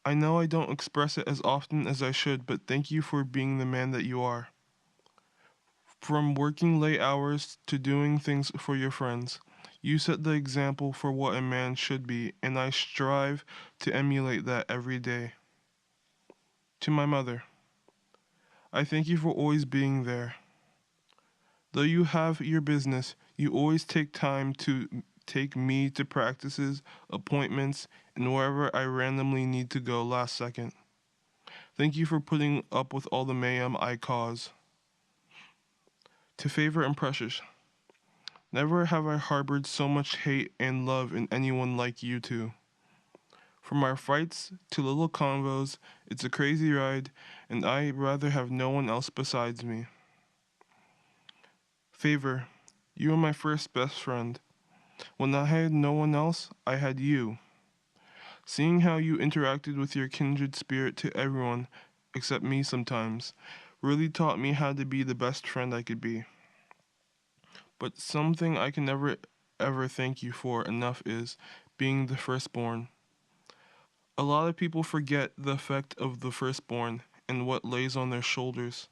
I know I don't express it as often as I should, but thank you for being the man that you are. From working late hours to doing things for your friends, you set the example for what a man should be, and I strive to emulate that every day. To my mother, I thank you for always being there. Though you have your business, you always take time to take me to practices, appointments, and wherever I randomly need to go last second. Thank you for putting up with all the mayhem I cause. To Favor and Precious, never have I harbored so much hate and love in anyone like you two. From our fights to little convos, it's a crazy ride, and I'd rather have no one else besides me. Favor, you are my first best friend. When I had no one else, I had you. Seeing how you interacted with your kindred spirit to everyone, except me sometimes, really taught me how to be the best friend I could be. But something I can never ever thank you for enough is being the firstborn. A lot of people forget the effect of the firstborn and what lays on their shoulders.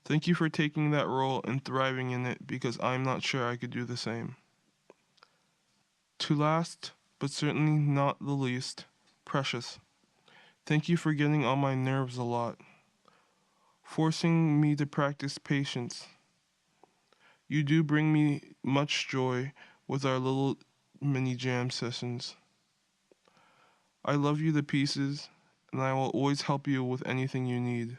Thank you for taking that role and thriving in it, because I'm not sure I could do the same. To last, but certainly not the least, Precious. Thank you for getting on my nerves a lot, forcing me to practice patience. You do bring me much joy with our little mini jam sessions. I love you to pieces, and I will always help you with anything you need.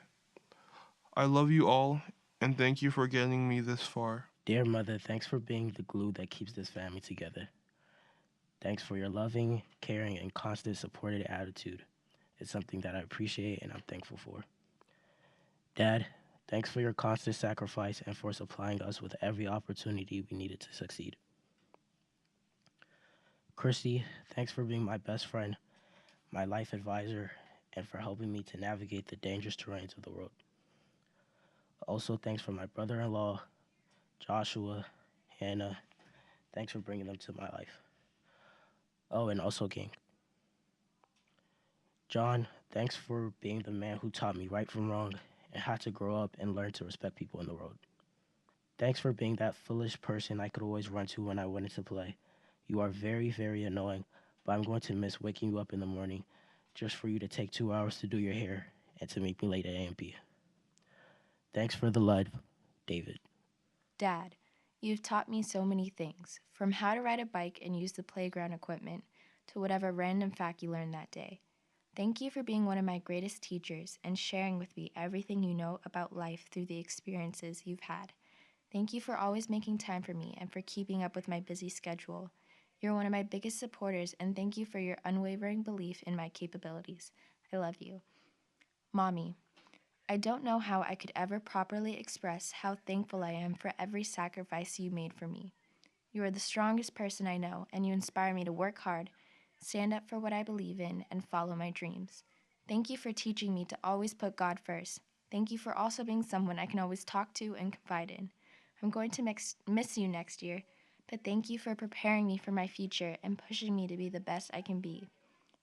I love you all, and thank you for getting me this far. Dear Mother, thanks for being the glue that keeps this family together. Thanks for your loving, caring, and constant supportive attitude. It's something that I appreciate and I'm thankful for. Dad, thanks for your constant sacrifice and for supplying us with every opportunity we needed to succeed. Christy, thanks for being my best friend, my life advisor, and for helping me to navigate the dangerous terrains of the world. Also, thanks for my brother-in-law, Joshua, Hannah. Thanks for bringing them to my life. Oh, and also King. John, thanks for being the man who taught me right from wrong and how to grow up and learn to respect people in the world. Thanks for being that foolish person I could always run to when I wanted to play. You are very, very annoying, but I'm going to miss waking you up in the morning just for you to take 2 hours to do your hair and to make me late at AMP. Thanks for the love, David. Dad, you've taught me so many things, from how to ride a bike and use the playground equipment to whatever random fact you learned that day. Thank you for being one of my greatest teachers and sharing with me everything you know about life through the experiences you've had. Thank you for always making time for me and for keeping up with my busy schedule. You're one of my biggest supporters, and thank you for your unwavering belief in my capabilities. I love you. Mommy, I don't know how I could ever properly express how thankful I am for every sacrifice you made for me. You are the strongest person I know, and you inspire me to work hard, stand up for what I believe in, and follow my dreams. Thank you for teaching me to always put God first. Thank you for also being someone I can always talk to and confide in. I'm going to miss you next year, but thank you for preparing me for my future and pushing me to be the best I can be.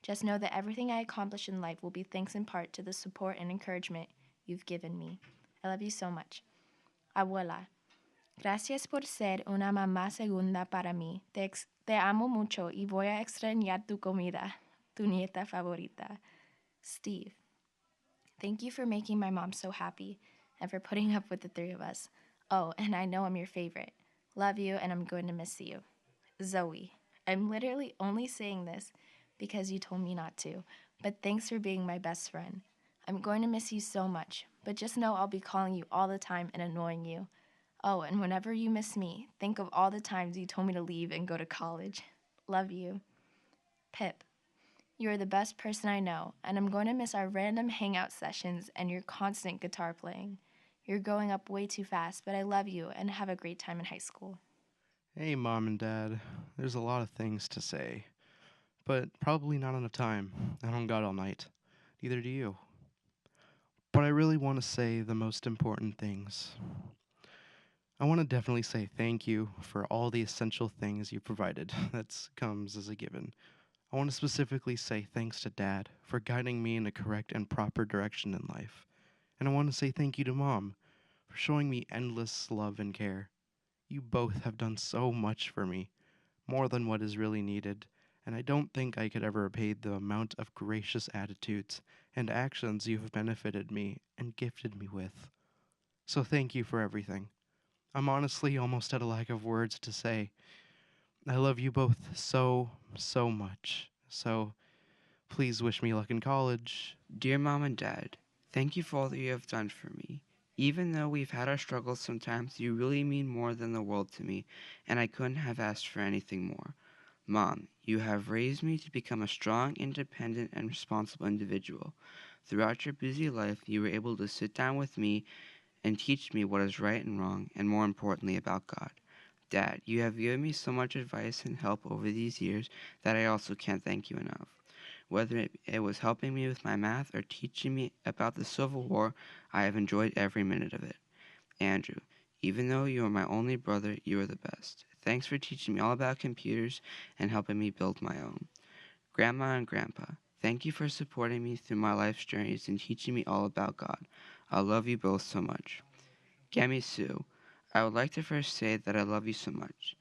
Just know that everything I accomplish in life will be thanks in part to the support and encouragement you've given me. I love you so much. Abuela, gracias por ser una mamá segunda para mí. Te amo mucho y voy a extrañar tu comida, tu nieta favorita. Steve, thank you for making my mom so happy and for putting up with the three of us. Oh, and I know I'm your favorite. Love you, and I'm going to miss you. Zoe, I'm literally only saying this because you told me not to, but thanks for being my best friend. I'm going to miss you so much, but just know I'll be calling you all the time and annoying you. Oh, and whenever you miss me, think of all the times you told me to leave and go to college. Love you. Pip, you are the best person I know, and I'm going to miss our random hangout sessions and your constant guitar playing. You're growing up way too fast, but I love you and have a great time in high school. Hey, Mom and Dad. There's a lot of things to say, but probably not enough time. I don't got all night. Neither do you. But I really want to say the most important things. I want to definitely say thank you for all the essential things you provided. That comes as a given. I want to specifically say thanks to Dad for guiding me in a correct and proper direction in life. And I want to say thank you to Mom for showing me endless love and care. You both have done so much for me, more than what is really needed, and I don't think I could ever repay the amount of gracious attitudes and actions you have benefited me and gifted me with. So thank you for everything. I'm honestly almost at a lack of words to say. I love you both so, so much. So please wish me luck in college. Dear Mom and Dad, thank you for all that you have done for me. Even though we've had our struggles sometimes, you really mean more than the world to me, and I couldn't have asked for anything more. Mom, you have raised me to become a strong, independent, and responsible individual. Throughout your busy life, you were able to sit down with me and teach me what is right and wrong, and more importantly, about God. Dad, you have given me so much advice and help over these years that I also can't thank you enough. Whether it was helping me with my math or teaching me about the Civil War, I have enjoyed every minute of it. Andrew, even though you are my only brother, you are the best. Thanks for teaching me all about computers and helping me build my own. Grandma and Grandpa, thank you for supporting me through my life's journeys and teaching me all about God. I love you both so much. Gammy Sue, I would like to first say that I love you so much.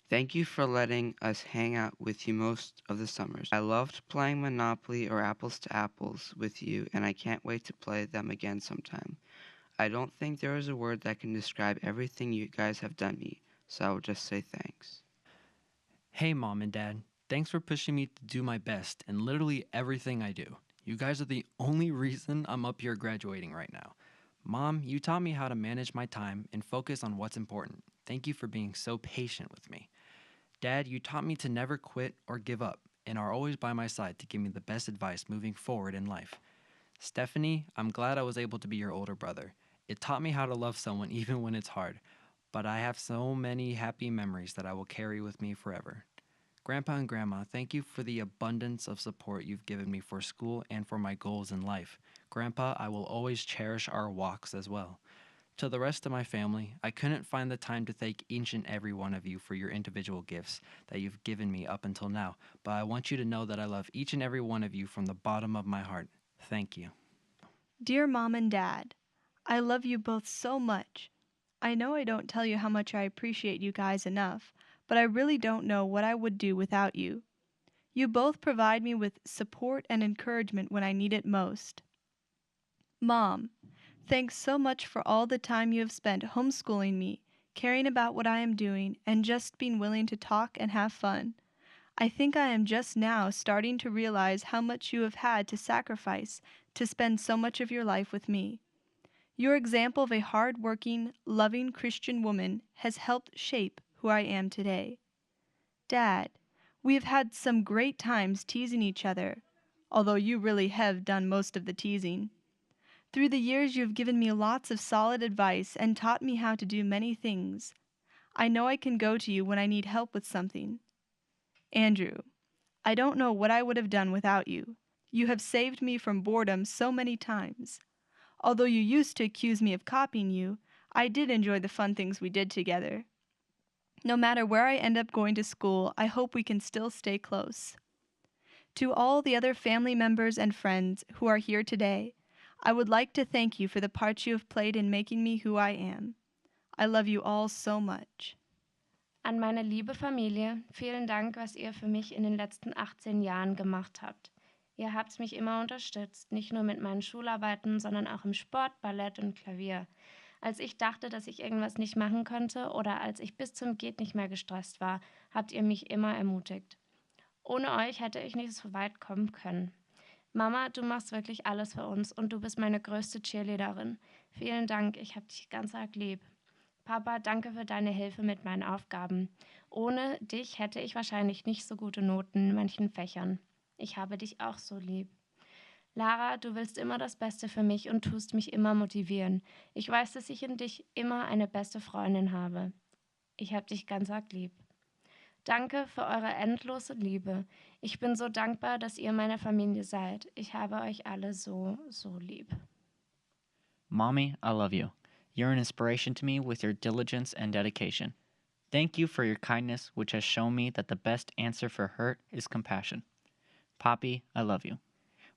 Thank you for letting us hang out with you most of the summers. I loved playing Monopoly or Apples to Apples with you, and I can't wait to play them again sometime. I don't think there is a word that can describe everything you guys have done me, so I will just say thanks. Hey, Mom and Dad. Thanks for pushing me to do my best in literally everything I do. You guys are the only reason I'm up here graduating right now. Mom, you taught me how to manage my time and focus on what's important. Thank you for being so patient with me. Dad, you taught me to never quit or give up and are always by my side to give me the best advice moving forward in life. Stephanie, I'm glad I was able to be your older brother. It taught me how to love someone even when it's hard, but I have so many happy memories that I will carry with me forever. Grandpa and Grandma, thank you for the abundance of support you've given me for school and for my goals in life. Grandpa, I will always cherish our walks as well. To the rest of my family, I couldn't find the time to thank each and every one of you for your individual gifts that you've given me up until now, but I want you to know that I love each and every one of you from the bottom of my heart. Thank you. Dear Mom and Dad, I love you both so much. I know I don't tell you how much I appreciate you guys enough, but I really don't know what I would do without you. You both provide me with support and encouragement when I need it most. Mom, thanks so much for all the time you have spent homeschooling me, caring about what I am doing, and just being willing to talk and have fun. I think I am just now starting to realize how much you have had to sacrifice to spend so much of your life with me. Your example of a hard-working, loving Christian woman has helped shape who I am today. Dad, we have had some great times teasing each other, although you really have done most of the teasing. Through the years, you have given me lots of solid advice and taught me how to do many things. I know I can go to you when I need help with something. Andrew, I don't know what I would have done without you. You have saved me from boredom so many times. Although you used to accuse me of copying you, I did enjoy the fun things we did together. No matter where I end up going to school, I hope we can still stay close. To all the other family members and friends who are here today, I would like to thank you for the part you have played in making me who I am. I love you all so much. An meine liebe Familie, vielen Dank, was ihr für mich in den letzten 18 Jahren gemacht habt. Ihr habt mich immer unterstützt, nicht nur mit meinen Schularbeiten, sondern auch im Sport, Ballett und Klavier. Als ich dachte, dass ich irgendwas nicht machen konnte oder als ich bis zum Geht nicht mehr gestresst war, habt ihr mich immer ermutigt. Ohne euch hätte ich nicht so weit kommen können. Mama, du machst wirklich alles für uns und du bist meine größte Cheerleaderin. Vielen Dank, ich hab dich ganz arg lieb. Papa, danke für deine Hilfe mit meinen Aufgaben. Ohne dich hätte ich wahrscheinlich nicht so gute Noten in manchen Fächern. Ich habe dich auch so lieb. Lara, du willst immer das Beste für mich und tust mich immer motivieren. Ich weiß, dass ich in dich immer eine beste Freundin habe. Ich hab dich ganz arg lieb. Danke für eure endlose Liebe. Ich bin so dankbar, dass ihr meine Familie seid. Ich habe euch alle so, so lieb. Mommy, I love you. You're an inspiration to me with your diligence and dedication. Thank you for your kindness, which has shown me that the best answer for hurt is compassion. Poppy, I love you.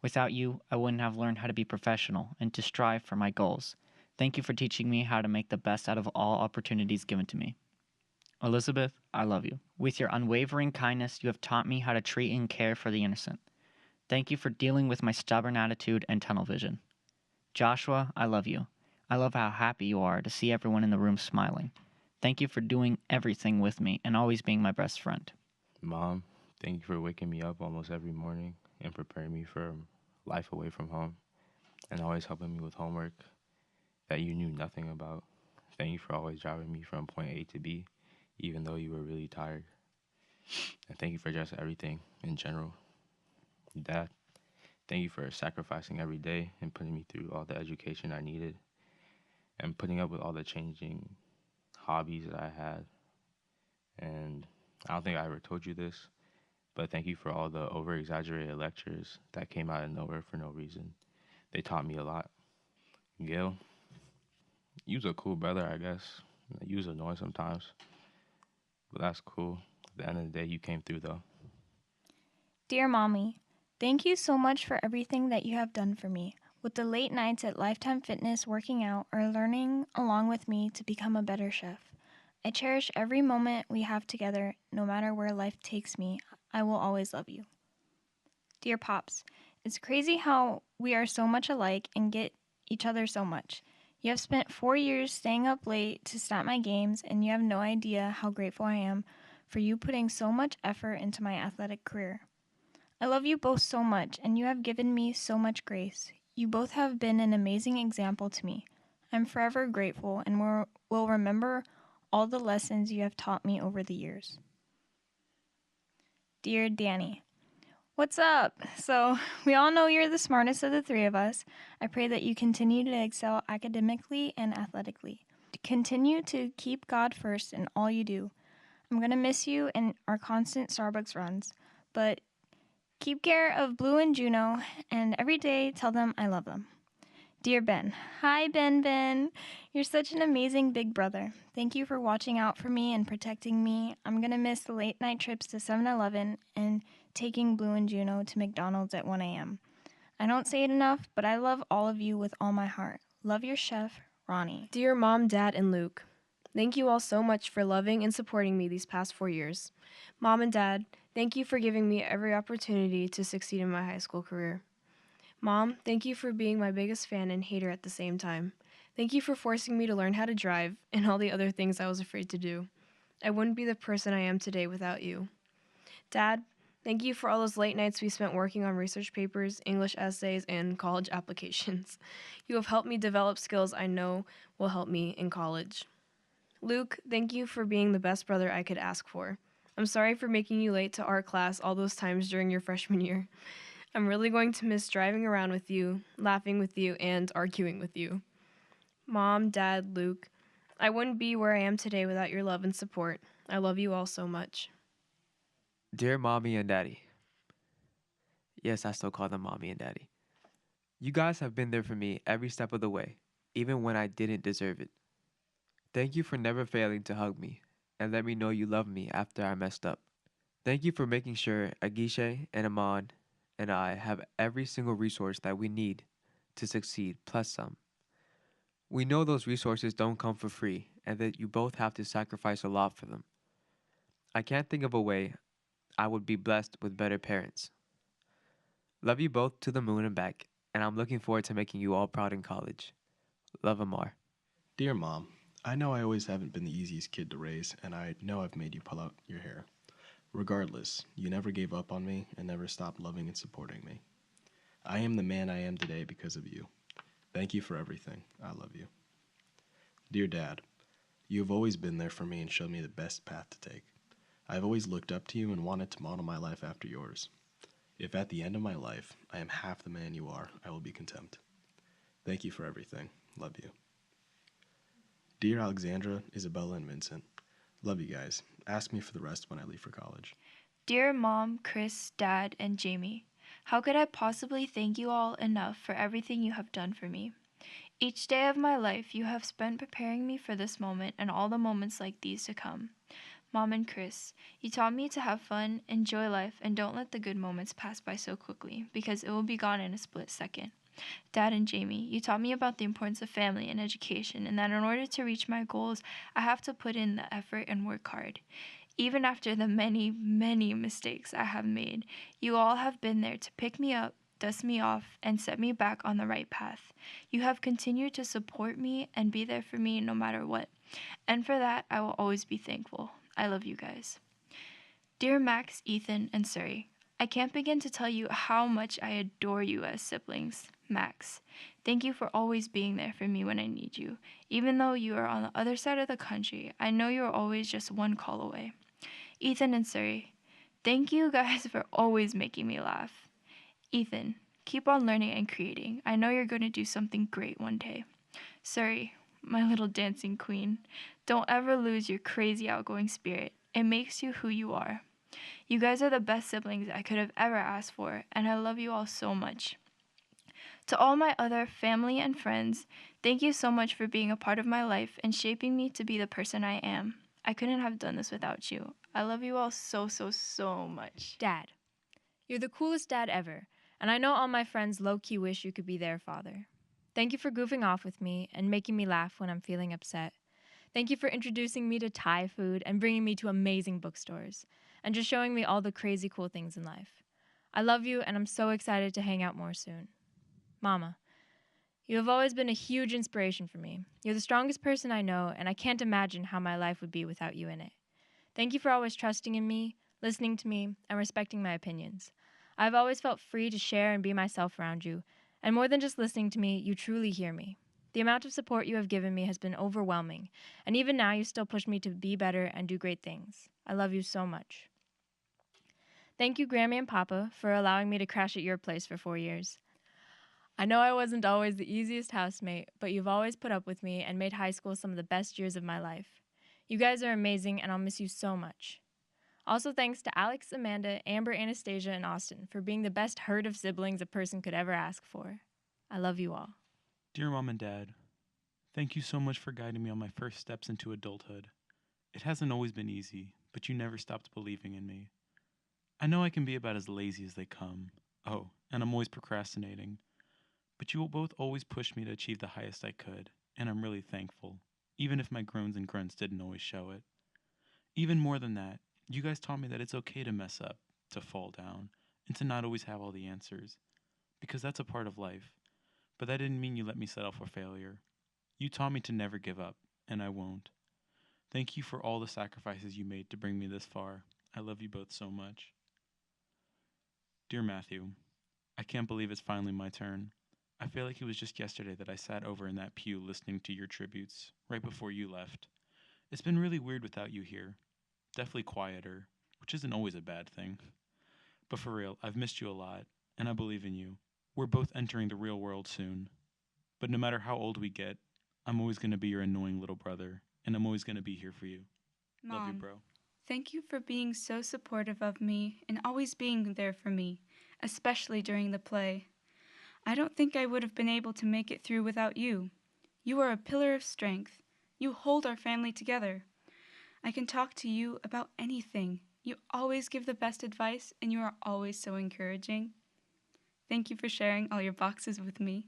Without you, I wouldn't have learned how to be professional and to strive for my goals. Thank you for teaching me how to make the best out of all opportunities given to me. Elizabeth, I love you. With your unwavering kindness, you have taught me how to treat and care for the innocent. Thank you for dealing with my stubborn attitude and tunnel vision. Joshua, I love you. I love how happy you are to see everyone in the room smiling. Thank you for doing everything with me and always being my best friend. Mom, thank you for waking me up almost every morning and preparing me for life away from home and always helping me with homework that you knew nothing about. Thank you for always driving me from point A to B, even though you were really tired. And thank you for just everything in general. Dad, thank you for sacrificing every day and putting me through all the education I needed and putting up with all the changing hobbies that I had. And I don't think I ever told you this, but thank you for all the over-exaggerated lectures that came out of nowhere for no reason. They taught me a lot. Gil, you was a cool brother, I guess. You was annoying sometimes, but that's cool. At the end of the day, you came through, though. Dear Mommy, thank you so much for everything that you have done for me. With the late nights at Lifetime Fitness working out or learning along with me to become a better chef. I cherish every moment we have together, no matter where life takes me. I will always love you. Dear Pops, it's crazy how we are so much alike and get each other so much. You have spent 4 years staying up late to stat my games, and you have no idea how grateful I am for you putting so much effort into my athletic career. I love you both so much, and you have given me so much grace. You both have been an amazing example to me. I'm forever grateful and will remember all the lessons you have taught me over the years. Dear Danny, what's up? So, we all know you're the smartest of the three of us. I pray that you continue to excel academically and athletically. Continue to keep God first in all you do. I'm going to miss you and our constant Starbucks runs, but keep care of Blue and Juno, and every day tell them I love them. Dear Ben, hi Ben. You're such an amazing big brother. Thank you for watching out for me and protecting me. I'm going to miss the late night trips to 7-Eleven and taking Blue and Juno to McDonald's at 1 a.m. I don't say it enough, but I love all of you with all my heart. Love your chef, Ronnie. Dear Mom, Dad, and Luke, thank you all so much for loving and supporting me these past 4 years. Mom and Dad, thank you for giving me every opportunity to succeed in my high school career. Mom, thank you for being my biggest fan and hater at the same time. Thank you for forcing me to learn how to drive and all the other things I was afraid to do. I wouldn't be the person I am today without you. Dad, thank you for all those late nights we spent working on research papers, English essays, and college applications. You have helped me develop skills I know will help me in college. Luke, thank you for being the best brother I could ask for. I'm sorry for making you late to art class all those times during your freshman year. I'm really going to miss driving around with you, laughing with you, and arguing with you. Mom, Dad, Luke, I wouldn't be where I am today without your love and support. I love you all so much. Dear Mommy and Daddy. Yes, I still call them Mommy and Daddy. You guys have been there for me every step of the way, even when I didn't deserve it. Thank you for never failing to hug me and let me know you love me after I messed up. Thank you for making sure Agisha and Amon and I have every single resource that we need to succeed, plus some. We know those resources don't come for free and that you both have to sacrifice a lot for them. I can't think of a way I would be blessed with better parents. Love you both to the moon and back, and I'm looking forward to making you all proud in college. Love, Amar. Dear Mom, I know I always haven't been the easiest kid to raise, and I know I've made you pull out your hair. Regardless, you never gave up on me and never stopped loving and supporting me. I am the man I am today because of you. Thank you for everything. I love you. Dear Dad, you have always been there for me and showed me the best path to take. I've always looked up to you and wanted to model my life after yours. If at the end of my life I am half the man you are, I will be content. Thank you for everything. Love you. Dear Alexandra, Isabella, and Vincent, love you guys. Ask me for the rest when I leave for college. Dear Mom, Chris, Dad, and Jamie, how could I possibly thank you all enough for everything you have done for me? Each day of my life you have spent preparing me for this moment and all the moments like these to come. Mom and Chris, you taught me to have fun, enjoy life, and don't let the good moments pass by so quickly, because it will be gone in a split second. Dad and Jamie, you taught me about the importance of family and education, and that in order to reach my goals, I have to put in the effort and work hard. Even after the many, many mistakes I have made, you all have been there to pick me up, dust me off, and set me back on the right path. You have continued to support me and be there for me no matter what. And for that, I will always be thankful. I love you guys. Dear Max, Ethan, and Suri, I can't begin to tell you how much I adore you as siblings. Max, thank you for always being there for me when I need you. Even though you are on the other side of the country, I know you are always just one call away. Ethan and Suri, thank you guys for always making me laugh. Ethan, keep on learning and creating. I know you're going to do something great one day. Suri, my little dancing queen, don't ever lose your crazy outgoing spirit. It makes you who you are. You guys are the best siblings I could have ever asked for, and I love you all so much. To all my other family and friends, thank you so much for being a part of my life and shaping me to be the person I am. I couldn't have done this without you. I love you all so, so, so much. Dad, you're the coolest dad ever, and I know all my friends low-key wish you could be their father. Thank you for goofing off with me and making me laugh when I'm feeling upset. Thank you for introducing me to Thai food and bringing me to amazing bookstores, and just showing me all the crazy cool things in life. I love you, and I'm so excited to hang out more soon. Mama, you have always been a huge inspiration for me. You're the strongest person I know, and I can't imagine how my life would be without you in it. Thank you for always trusting in me, listening to me, and respecting my opinions. I've always felt free to share and be myself around you, and more than just listening to me, you truly hear me. The amount of support you have given me has been overwhelming, and even now you still push me to be better and do great things. I love you so much. Thank you, Grammy and Papa, for allowing me to crash at your place for 4 years. I know I wasn't always the easiest housemate, but you've always put up with me and made high school some of the best years of my life. You guys are amazing, and I'll miss you so much. Also thanks to Alex, Amanda, Amber, Anastasia, and Austin for being the best herd of siblings a person could ever ask for. I love you all. Dear Mom and Dad, thank you so much for guiding me on my first steps into adulthood. It hasn't always been easy, but you never stopped believing in me. I know I can be about as lazy as they come. Oh, and I'm always procrastinating. But you will both always push me to achieve the highest I could, and I'm really thankful, even if my groans and grunts didn't always show it. Even more than that, you guys taught me that it's okay to mess up, to fall down, and to not always have all the answers, because that's a part of life. But that didn't mean you let me settle for failure. You taught me to never give up, and I won't. Thank you for all the sacrifices you made to bring me this far. I love you both so much. Dear Matthew, I can't believe it's finally my turn. I feel like it was just yesterday that I sat over in that pew listening to your tributes, right before you left. It's been really weird without you here. Definitely quieter, which isn't always a bad thing. But for real, I've missed you a lot, and I believe in you. We're both entering the real world soon. But no matter how old we get, I'm always going to be your annoying little brother, and I'm always going to be here for you. Mom, Love you, bro. thank you for being so supportive of me and always being there for me, especially during the play. I don't think I would have been able to make it through without you. You are a pillar of strength. You hold our family together. I can talk to you about anything. You always give the best advice, and you are always so encouraging. Thank you for sharing all your boxes with me.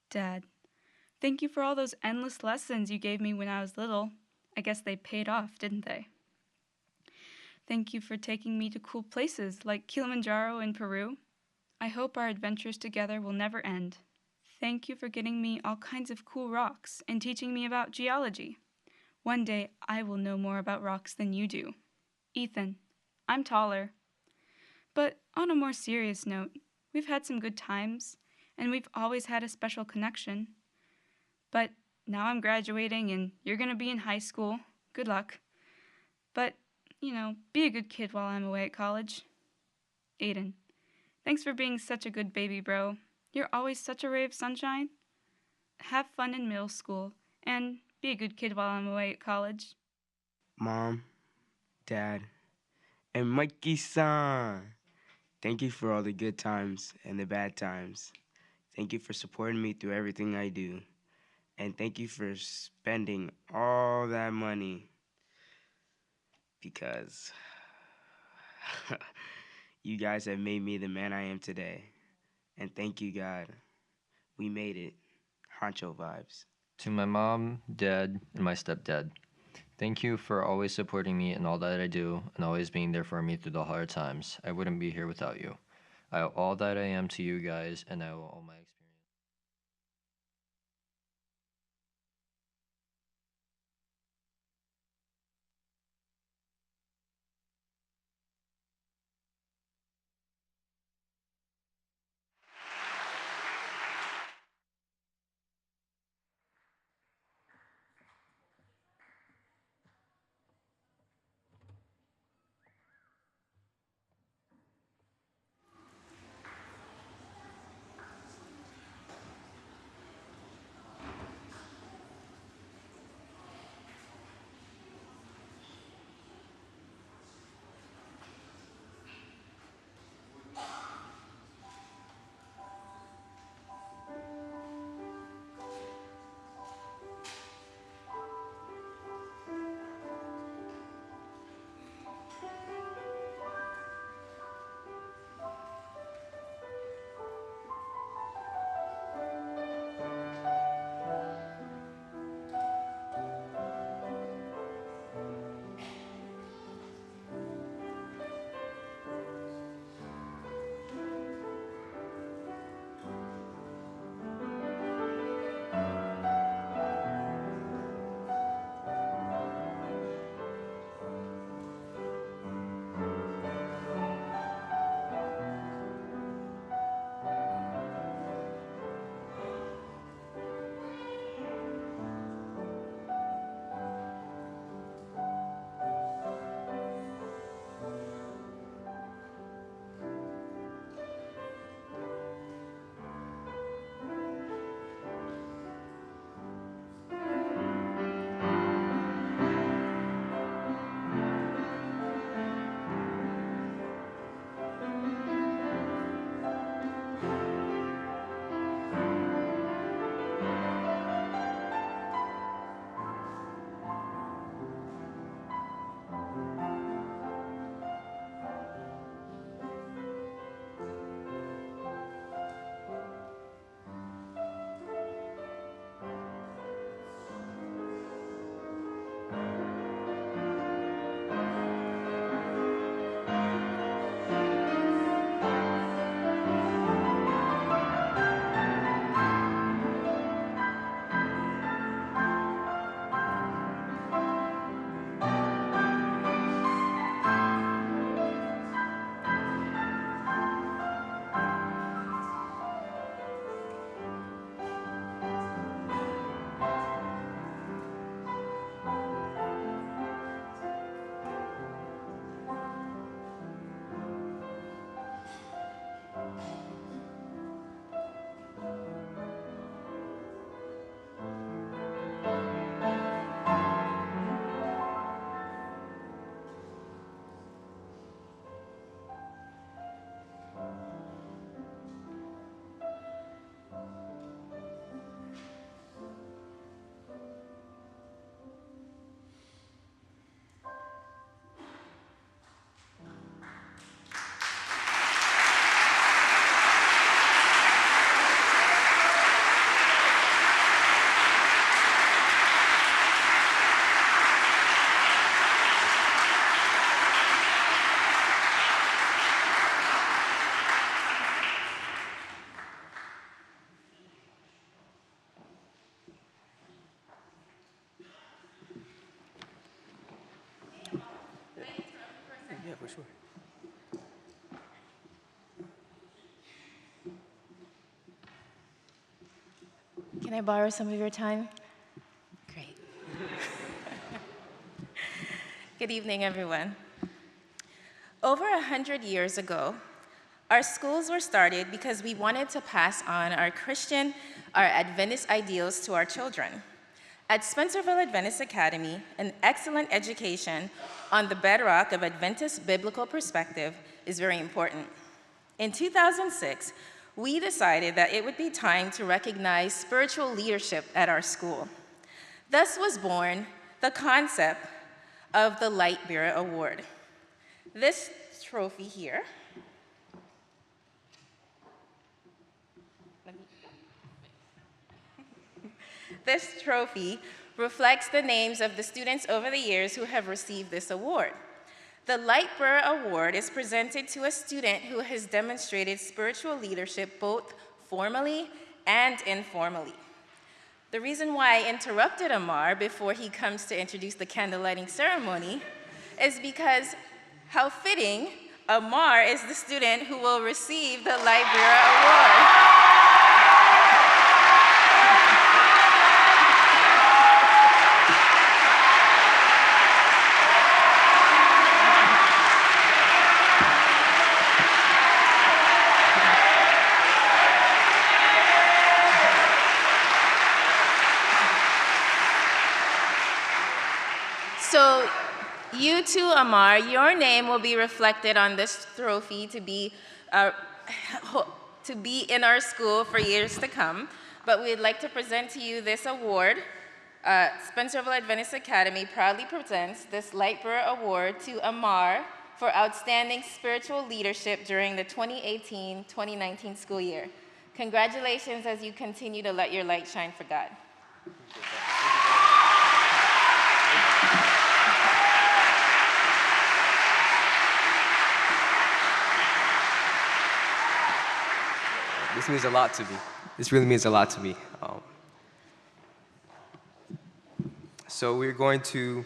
Dad, thank you for all those endless lessons you gave me when I was little. I guess they paid off, didn't they? Thank you for taking me to cool places like Kilimanjaro in Peru. I hope our adventures together will never end. Thank you for getting me all kinds of cool rocks and teaching me about geology. One day I will know more about rocks than you do. Ethan, I'm taller. But on a more serious note, we've had some good times, and we've always had a special connection. But now I'm graduating and you're going to be in high school. Good luck. But, be a good kid while I'm away at college. Aiden, thanks for being such a good baby bro. You're always such a ray of sunshine. Have fun in middle school, and be a good kid while I'm away at college. Mom, Dad, and Mikey-san, thank you for all the good times and the bad times. Thank you for supporting me through everything I do. And thank you for spending all that money, because you guys have made me the man I am today. And thank you, God. We made it. Honcho vibes. To my mom, dad, and my stepdad, thank you for always supporting me in all that I do and always being there for me through the hard times. I wouldn't be here without you. I owe all that I am to you guys, and I owe all my experience. for sure. Can I borrow some of your time? Great. Good evening, everyone. Over 100 years ago, our schools were started because we wanted to pass on our Christian, our Adventist ideals to our children. At Spencerville Adventist Academy, an excellent education on the bedrock of Adventist biblical perspective is very important. In 2006, we decided that it would be time to recognize spiritual leadership at our school. Thus was born the concept of the Light Bearer Award. This trophy here reflects the names of the students over the years who have received this award. The Light Bearer Award is presented to a student who has demonstrated spiritual leadership both formally and informally. The reason why I interrupted Amar before he comes to introduce the candle lighting ceremony is because how fitting Amar is the student who will receive the Light Bearer Award. So you too, Amar, your name will be reflected on this trophy to be in our school for years to come. But we'd like to present to you this award. Spencerville Adventist Academy proudly presents this Light Bearer Award to Amar for outstanding spiritual leadership during the 2018-2019 school year. Congratulations as you continue to let your light shine for God. This means a lot to me. This really means a lot to me. So we're going to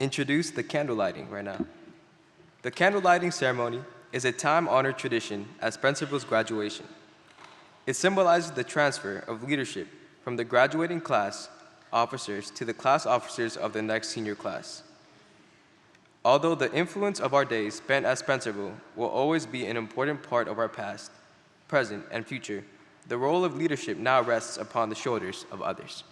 introduce the candle lighting right now. The candle lighting ceremony is a time-honored tradition at Spencerville's graduation. It symbolizes the transfer of leadership from the graduating class officers to the class officers of the next senior class. Although the influence of our days spent at Spencerville will always be an important part of our past, present, and future, the role of leadership now rests upon the shoulders of others.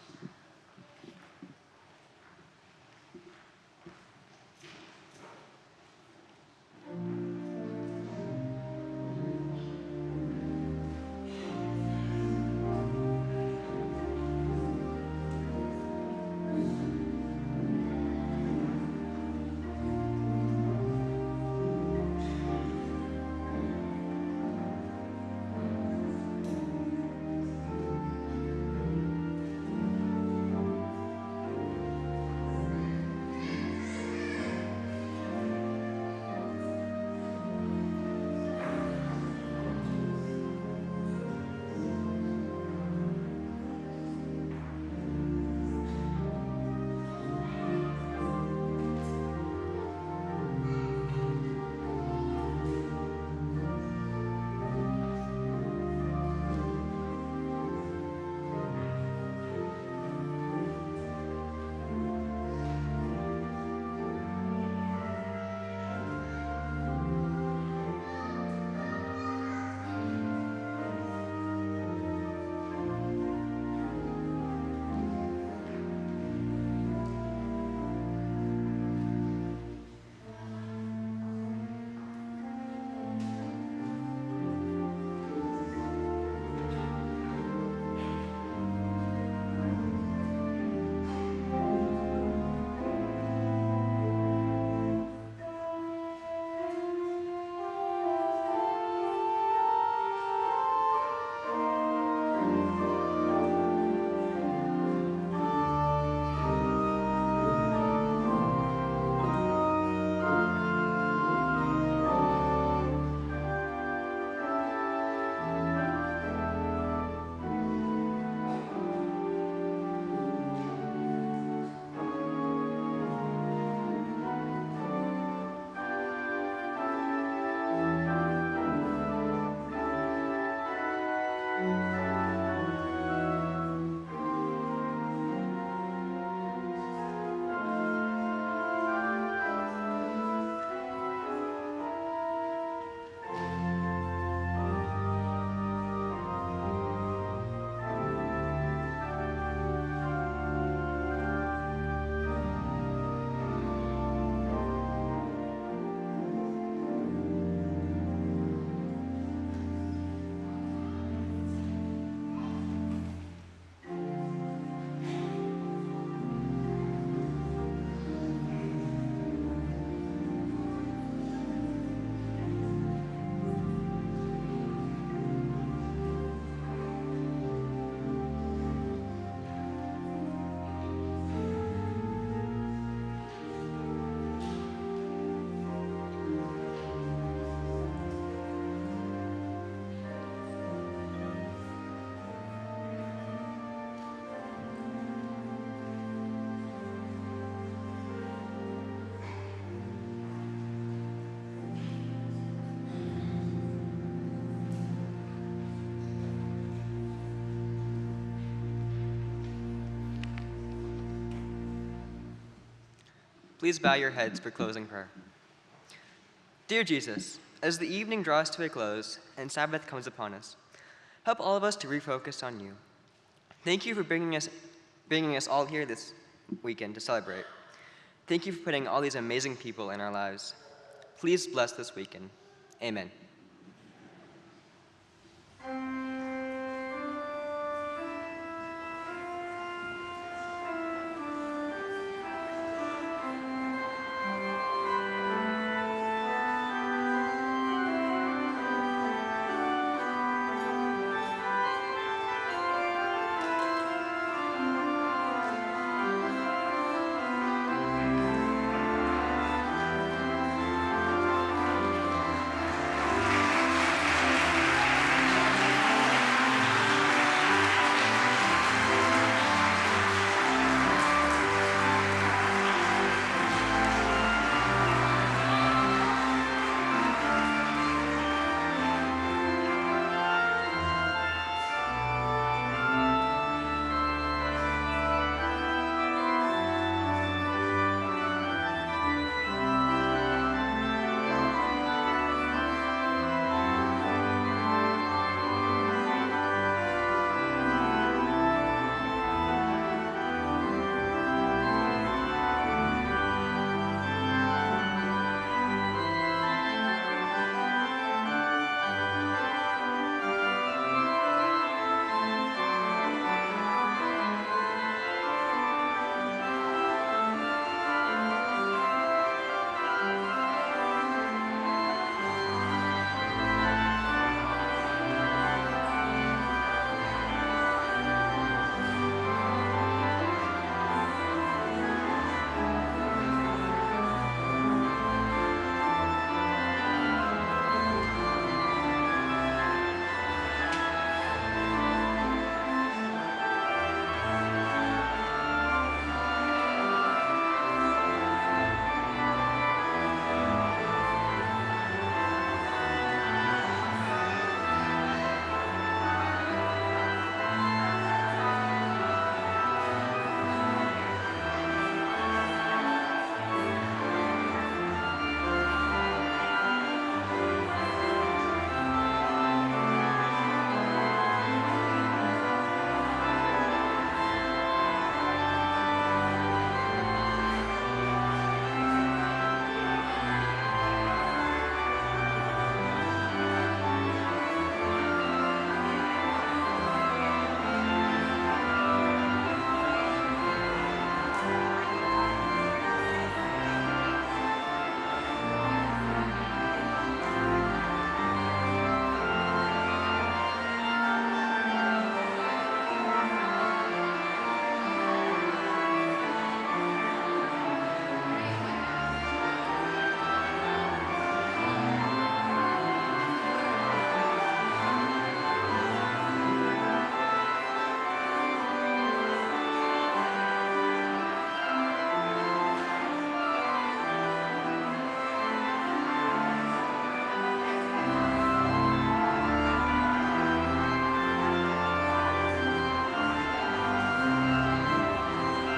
Please bow your heads for closing prayer. Dear Jesus, as the evening draws to a close and Sabbath comes upon us, help all of us to refocus on you. Thank you for bringing us all here this weekend to celebrate. Thank you for putting all these amazing people in our lives. Please bless this weekend. Amen.